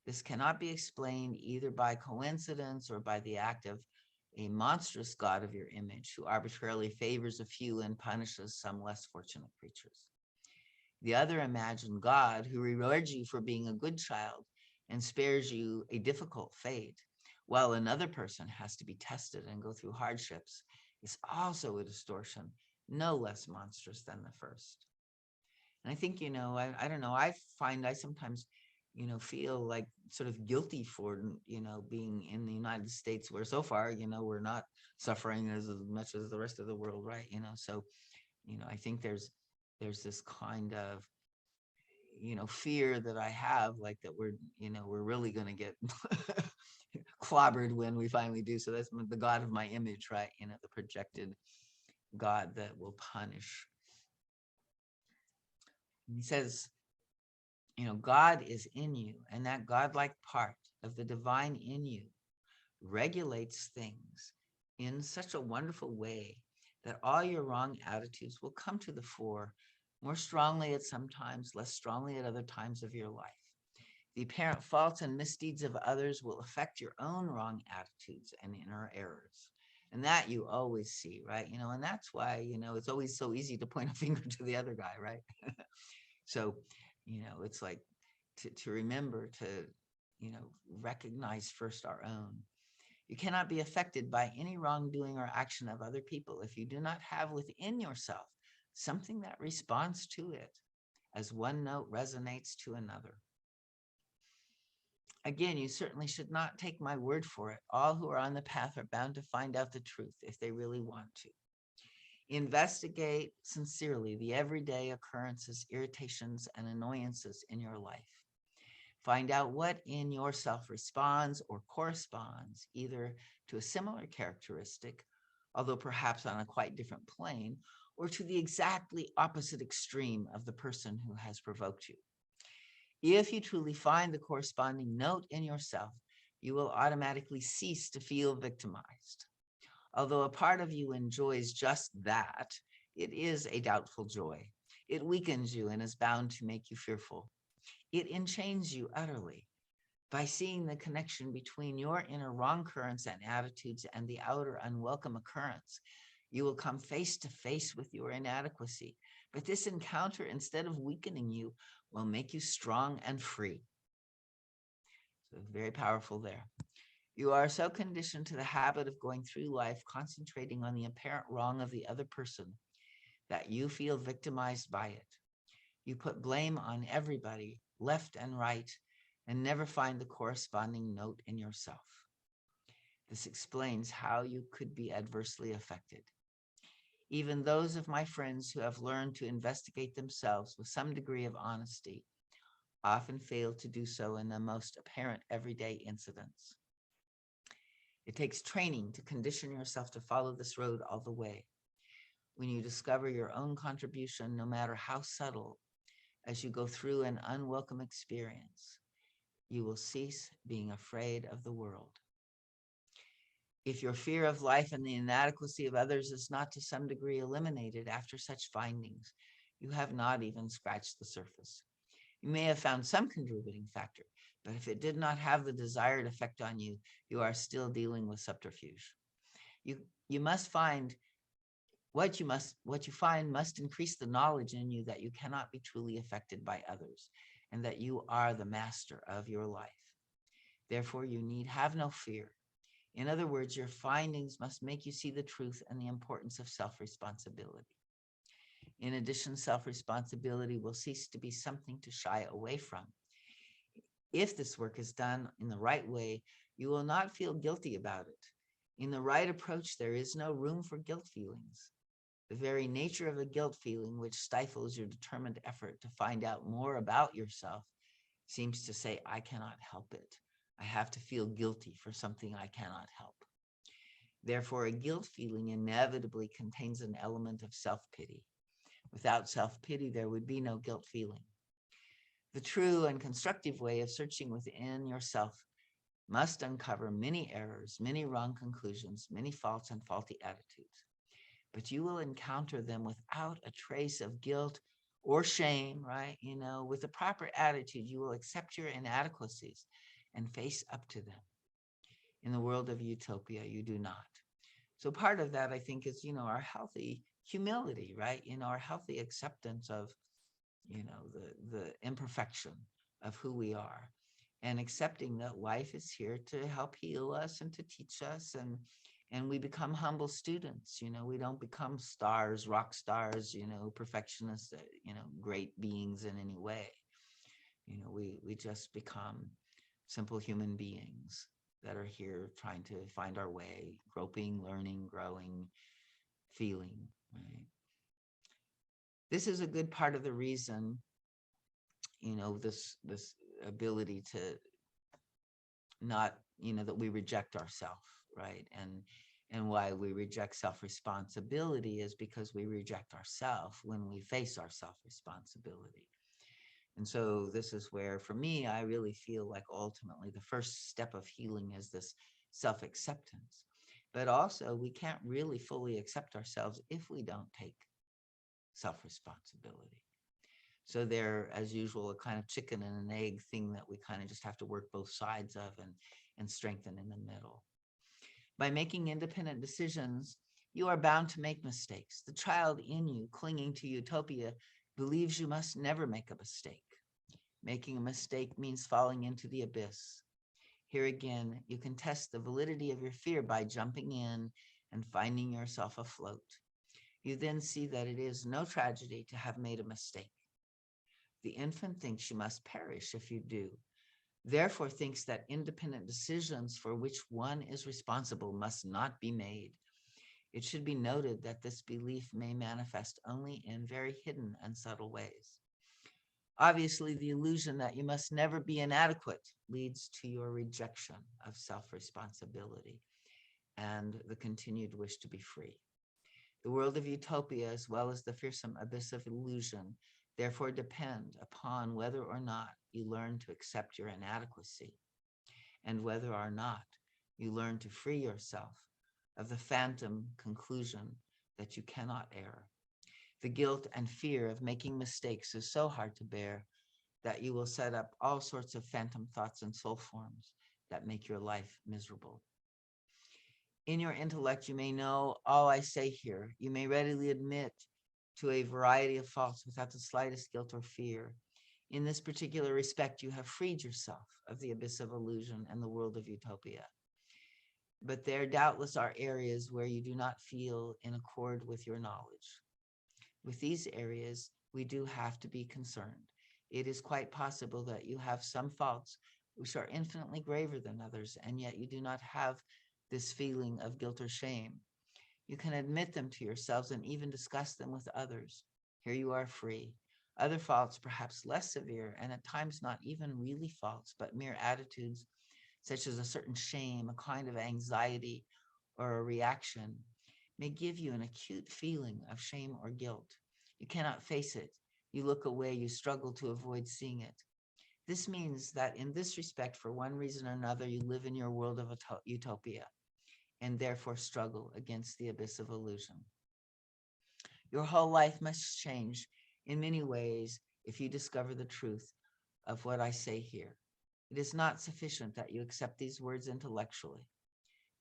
This cannot be explained either by coincidence or by the act of a monstrous God of your image who arbitrarily favors a few and punishes some less fortunate creatures. The other imagined God who rewards you for being a good child and spares you a difficult fate, while another person has to be tested and go through hardships, is also a distortion, no less monstrous than the first. And I think, I don't know, I find I sometimes, feel like sort of guilty for, being in the United States, where so far, we're not suffering as much as the rest of the world, right? So, I think there's this kind of, fear that I have, like that we're really going to get clobbered when we finally do. So that's the God of my image, right? The projected God that will punish. And he says, God is in you, and that godlike part of the divine in you regulates things in such a wonderful way that all your wrong attitudes will come to the fore more strongly at some times, less strongly at other times of your life. The apparent faults and misdeeds of others will affect your own wrong attitudes and inner errors. And that you always see, right? And that's why, it's always so easy to point a finger to the other guy, right? So, it's like to remember to, recognize first our own. You cannot be affected by any wrongdoing or action of other people if you do not have within yourself something that responds to it, as one note resonates to another. Again, you certainly should not take my word for it. All who are on the path are bound to find out the truth if they really want to. Investigate sincerely the everyday occurrences, irritations, and annoyances in your life. Find out what in yourself responds or corresponds either to a similar characteristic, although perhaps on a quite different plane, or to the exactly opposite extreme of the person who has provoked you. If you truly find the corresponding note in yourself, you will automatically cease to feel victimized. Although a part of you enjoys just that, it is a doubtful joy. It weakens you and is bound to make you fearful. It enchains you utterly. By seeing the connection between your inner wrong currents and attitudes and the outer unwelcome occurrence, you will come face to face with your inadequacy. But this encounter, instead of weakening you, will make you strong and free. So very powerful there. You are so conditioned to the habit of going through life concentrating on the apparent wrong of the other person that you feel victimized by it. You put blame on everybody, left and right, and never find the corresponding note in yourself. This explains how you could be adversely affected. Even those of my friends who have learned to investigate themselves with some degree of honesty often fail to do so in the most apparent everyday incidents. It takes training to condition yourself to follow this road all the way. When you discover your own contribution, no matter how subtle, as you go through an unwelcome experience, you will cease being afraid of the world. If your fear of life and the inadequacy of others is not to some degree eliminated after such findings, you have not even scratched the surface. You may have found some contributing factor, but if it did not have the desired effect on you, you are still dealing with subterfuge. You must find what you find must increase the knowledge in you that you cannot be truly affected by others, and that you are the master of your life. Therefore, you need have no fear. In other words, your findings must make you see the truth and the importance of self-responsibility. In addition, self-responsibility will cease to be something to shy away from. If this work is done in the right way, you will not feel guilty about it. In the right approach, there is no room for guilt feelings. The very nature of a guilt feeling, which stifles your determined effort to find out more about yourself, seems to say, I cannot help it. I have to feel guilty for something I cannot help. Therefore, a guilt feeling inevitably contains an element of self-pity. Without self-pity, there would be no guilt feeling. The true and constructive way of searching within yourself must uncover many errors, many wrong conclusions, many faults and faulty attitudes. But you will encounter them without a trace of guilt or shame, right? With the proper attitude, you will accept your inadequacies and face up to them. In the world of utopia, you do not. So part of that, I think, is, our healthy humility, right? Our healthy acceptance of, the imperfection of who we are, and accepting that life is here to help heal us and to teach us, and we become humble students. We don't become stars, rock stars, perfectionists, great beings in any way. We just become simple human beings that are here trying to find our way, groping, learning, growing, feeling, right? This is a good part of the reason, this ability to not, that we reject ourselves, right? And why we reject self-responsibility is because we reject ourselves when we face our self-responsibility. And so this is where, for me, I really feel like ultimately the first step of healing is this self-acceptance. But also, we can't really fully accept ourselves if we don't take self-responsibility. So there, as usual, a kind of chicken and an egg thing that we kind of just have to work both sides of and strengthen in the middle. By making independent decisions, you are bound to make mistakes. The child in you clinging to utopia believes you must never make a mistake. Making a mistake means falling into the abyss. Here again, you can test the validity of your fear by jumping in and finding yourself afloat. You then see that it is no tragedy to have made a mistake. The infant thinks you must perish if you do, therefore thinks that independent decisions for which one is responsible must not be made. It should be noted that this belief may manifest only in very hidden and subtle ways. Obviously, the illusion that you must never be inadequate leads to your rejection of self-responsibility and the continued wish to be free. The world of utopia, as well as the fearsome abyss of illusion, therefore depend upon whether or not you learn to accept your inadequacy and whether or not you learn to free yourself of the phantom conclusion that you cannot err. The guilt and fear of making mistakes is so hard to bear that you will set up all sorts of phantom thoughts and soul forms that make your life miserable. In your intellect, you may know all I say here. You may readily admit to a variety of faults without the slightest guilt or fear. In this particular respect, you have freed yourself of the abyss of illusion and the world of utopia. But there doubtless are areas where you do not feel in accord with your knowledge. With these areas, we do have to be concerned. It is quite possible that you have some faults which are infinitely graver than others, and yet you do not have this feeling of guilt or shame. You can admit them to yourselves and even discuss them with others. Here you are free. Other faults, perhaps less severe, and at times not even really faults, but mere attitudes, such as a certain shame, a kind of anxiety, or a reaction, may give you an acute feeling of shame or guilt. You cannot face it. You look away. You struggle to avoid seeing it. This means that in this respect, for one reason or another, you live in your world of utopia and therefore struggle against the abyss of illusion. Your whole life must change in many ways if you discover the truth of what I say here. It is not sufficient that you accept these words intellectually.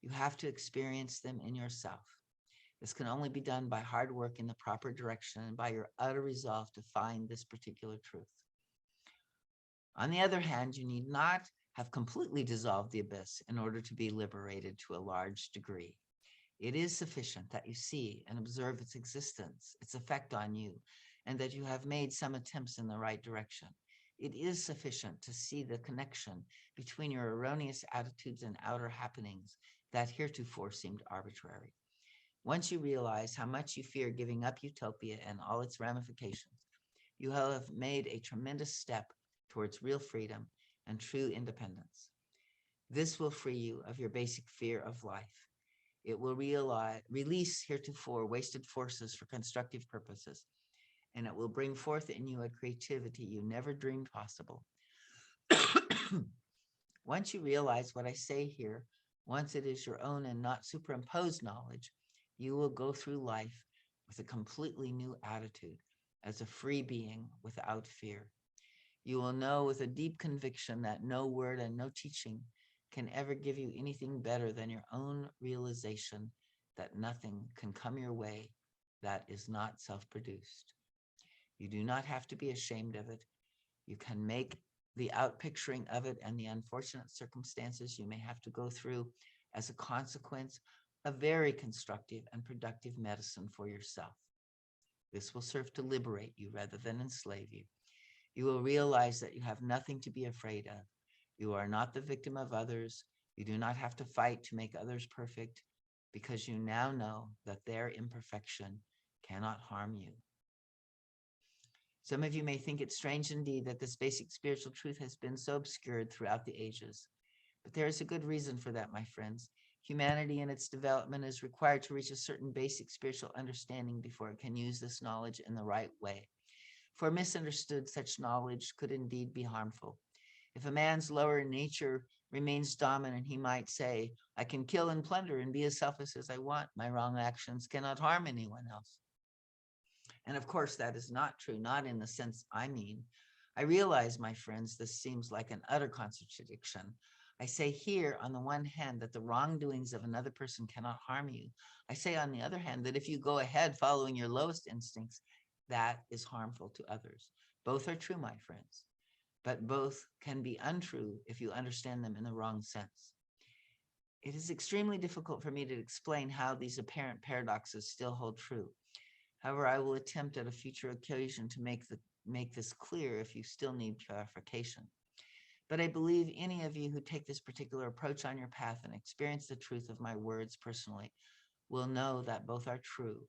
You have to experience them in yourself. This can only be done by hard work in the proper direction and by your utter resolve to find this particular truth. On the other hand, you need not have completely dissolved the abyss in order to be liberated to a large degree. It is sufficient that you see and observe its existence, its effect on you, and that you have made some attempts in the right direction. It is sufficient to see the connection between your erroneous attitudes and outer happenings that heretofore seemed arbitrary. Once you realize how much you fear giving up utopia and all its ramifications, you have made a tremendous step towards real freedom and true independence. This will free you of your basic fear of life. It will release heretofore wasted forces for constructive purposes, and it will bring forth in you a creativity you never dreamed possible. Once you realize what I say here, once it is your own and not superimposed knowledge, you will go through life with a completely new attitude as a free being without fear. You will know with a deep conviction that no word and no teaching can ever give you anything better than your own realization that nothing can come your way that is not self-produced. You do not have to be ashamed of it. You can make the outpicturing of it and the unfortunate circumstances you may have to go through as a consequence a very constructive and productive medicine for yourself. This will serve to liberate you rather than enslave you. You will realize that you have nothing to be afraid of. You are not the victim of others. You do not have to fight to make others perfect, because you now know that their imperfection cannot harm you. Some of you may think it strange indeed that this basic spiritual truth has been so obscured throughout the ages. But there is a good reason for that, my friends. Humanity in its development is required to reach a certain basic spiritual understanding before it can use this knowledge in the right way. For misunderstood, such knowledge could indeed be harmful. If a man's lower nature remains dominant, he might say, I can kill and plunder and be as selfish as I want. My wrong actions cannot harm anyone else. And of course, that is not true, not in the sense I mean. I realize, my friends, this seems like an utter contradiction. I say here, on the one hand, that the wrongdoings of another person cannot harm you. I say, on the other hand, that if you go ahead following your lowest instincts, that is harmful to others. Both are true, my friends, but both can be untrue if you understand them in the wrong sense. It is extremely difficult for me to explain how these apparent paradoxes still hold true. However, I will attempt at a future occasion to make this clear if you still need clarification. But I believe any of you who take this particular approach on your path and experience the truth of my words personally will know that both are true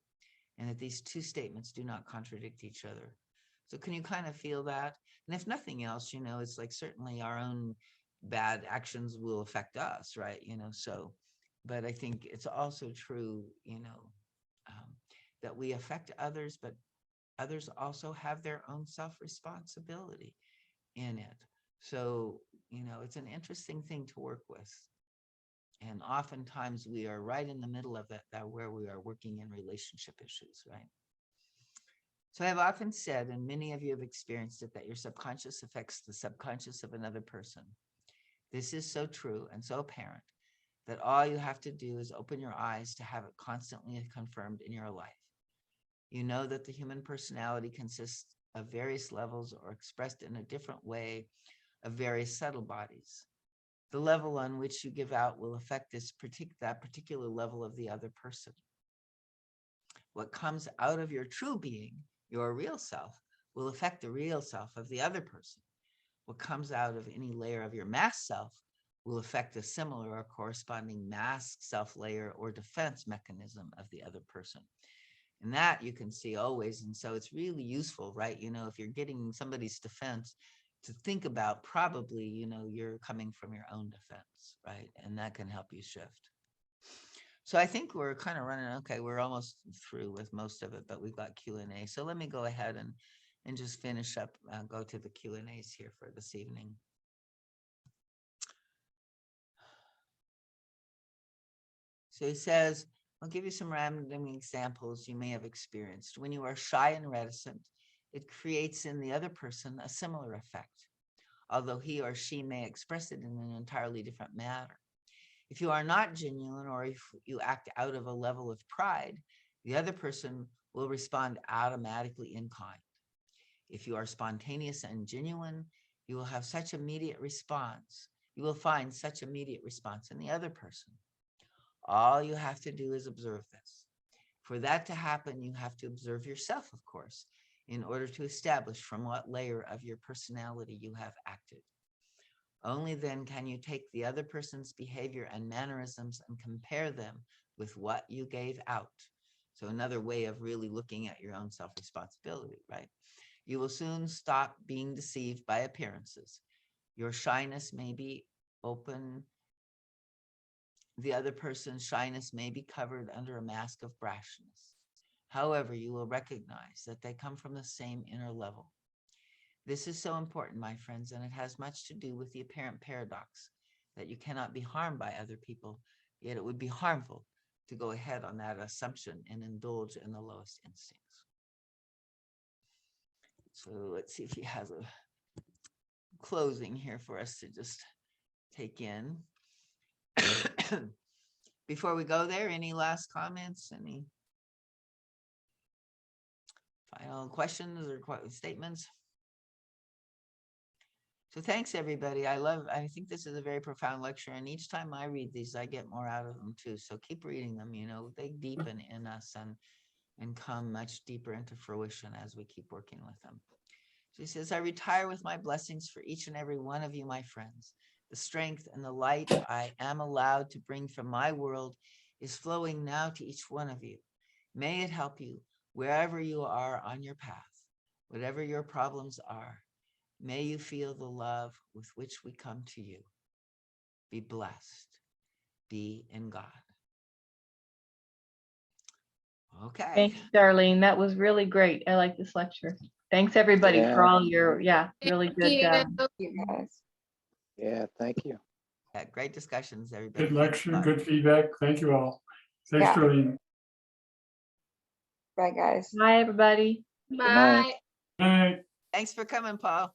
and that these two statements do not contradict each other. So can you kind of feel that? And if nothing else, it's like certainly our own bad actions will affect us, right? But I think it's also true, that we affect others, but others also have their own self-responsibility in it. So, it's an interesting thing to work with. And oftentimes we are right in the middle of that where we are working in relationship issues, right? So I have often said, and many of you have experienced it, that your subconscious affects the subconscious of another person. This is so true and so apparent that all you have to do is open your eyes to have it constantly confirmed in your life. You know that the human personality consists of various levels or expressed in a different way of various subtle bodies. The level on which you give out will affect that particular level of the other person. What comes out of your true being, your real self, will affect the real self of the other person. What comes out of any layer of your masked self will affect a similar or corresponding masked self layer or defense mechanism of the other person. And that you can see always. And so it's really useful, right? If you're getting somebody's defense, to think about probably, you're coming from your own defense, right? And that can help you shift. So I think we're kind of running, okay, we're almost through with most of it, but we've got Q&A. So let me go ahead and just finish up, go to the Q&As here for this evening. So he says, I'll give you some random examples you may have experienced. When you are shy and reticent, it creates in the other person a similar effect, although he or she may express it in an entirely different manner. If you are not genuine, or if you act out of a level of pride, the other person will respond automatically in kind. If you are spontaneous and genuine, you will have such immediate response. You will find such immediate response in the other person. All you have to do is observe this. For that to happen, you have to observe yourself, of course, in order to establish from what layer of your personality you have acted. Only then can you take the other person's behavior and mannerisms and compare them with what you gave out. So another way of really looking at your own self-responsibility, right? You will soon stop being deceived by appearances. Your shyness may be open. The other person's shyness may be covered under a mask of brashness. However, you will recognize that they come from the same inner level. This is so important, my friends, and it has much to do with the apparent paradox that you cannot be harmed by other people, yet it would be harmful to go ahead on that assumption and indulge in the lowest instincts. So let's see if he has a closing here for us to just take in. Before we go there, any last comments, any final questions or statements? So thanks, everybody. I think this is a very profound lecture, and each time I read these, I get more out of them too. So keep reading them, they deepen in us and come much deeper into fruition as we keep working with them. She says, I retire with my blessings for each and every one of you, my friends. The strength and the light I am allowed to bring from my world is flowing now to each one of you. May it help you wherever you are on your path, whatever your problems are. May you feel the love with which we come to you. Be blessed. Be in God. Okay. Thanks, Darlene. That was really great. I like this lecture. Thanks, everybody, for Yeah. all your, really good. You guys. Yeah, thank you. Yeah, great discussions, everybody. Good Thanks a lecture, lot. good feedback. Thank you all. Thanks, Yeah. Darlene. Bye, guys. Bye, everybody. night. Bye. Night. Thanks for coming, Paul.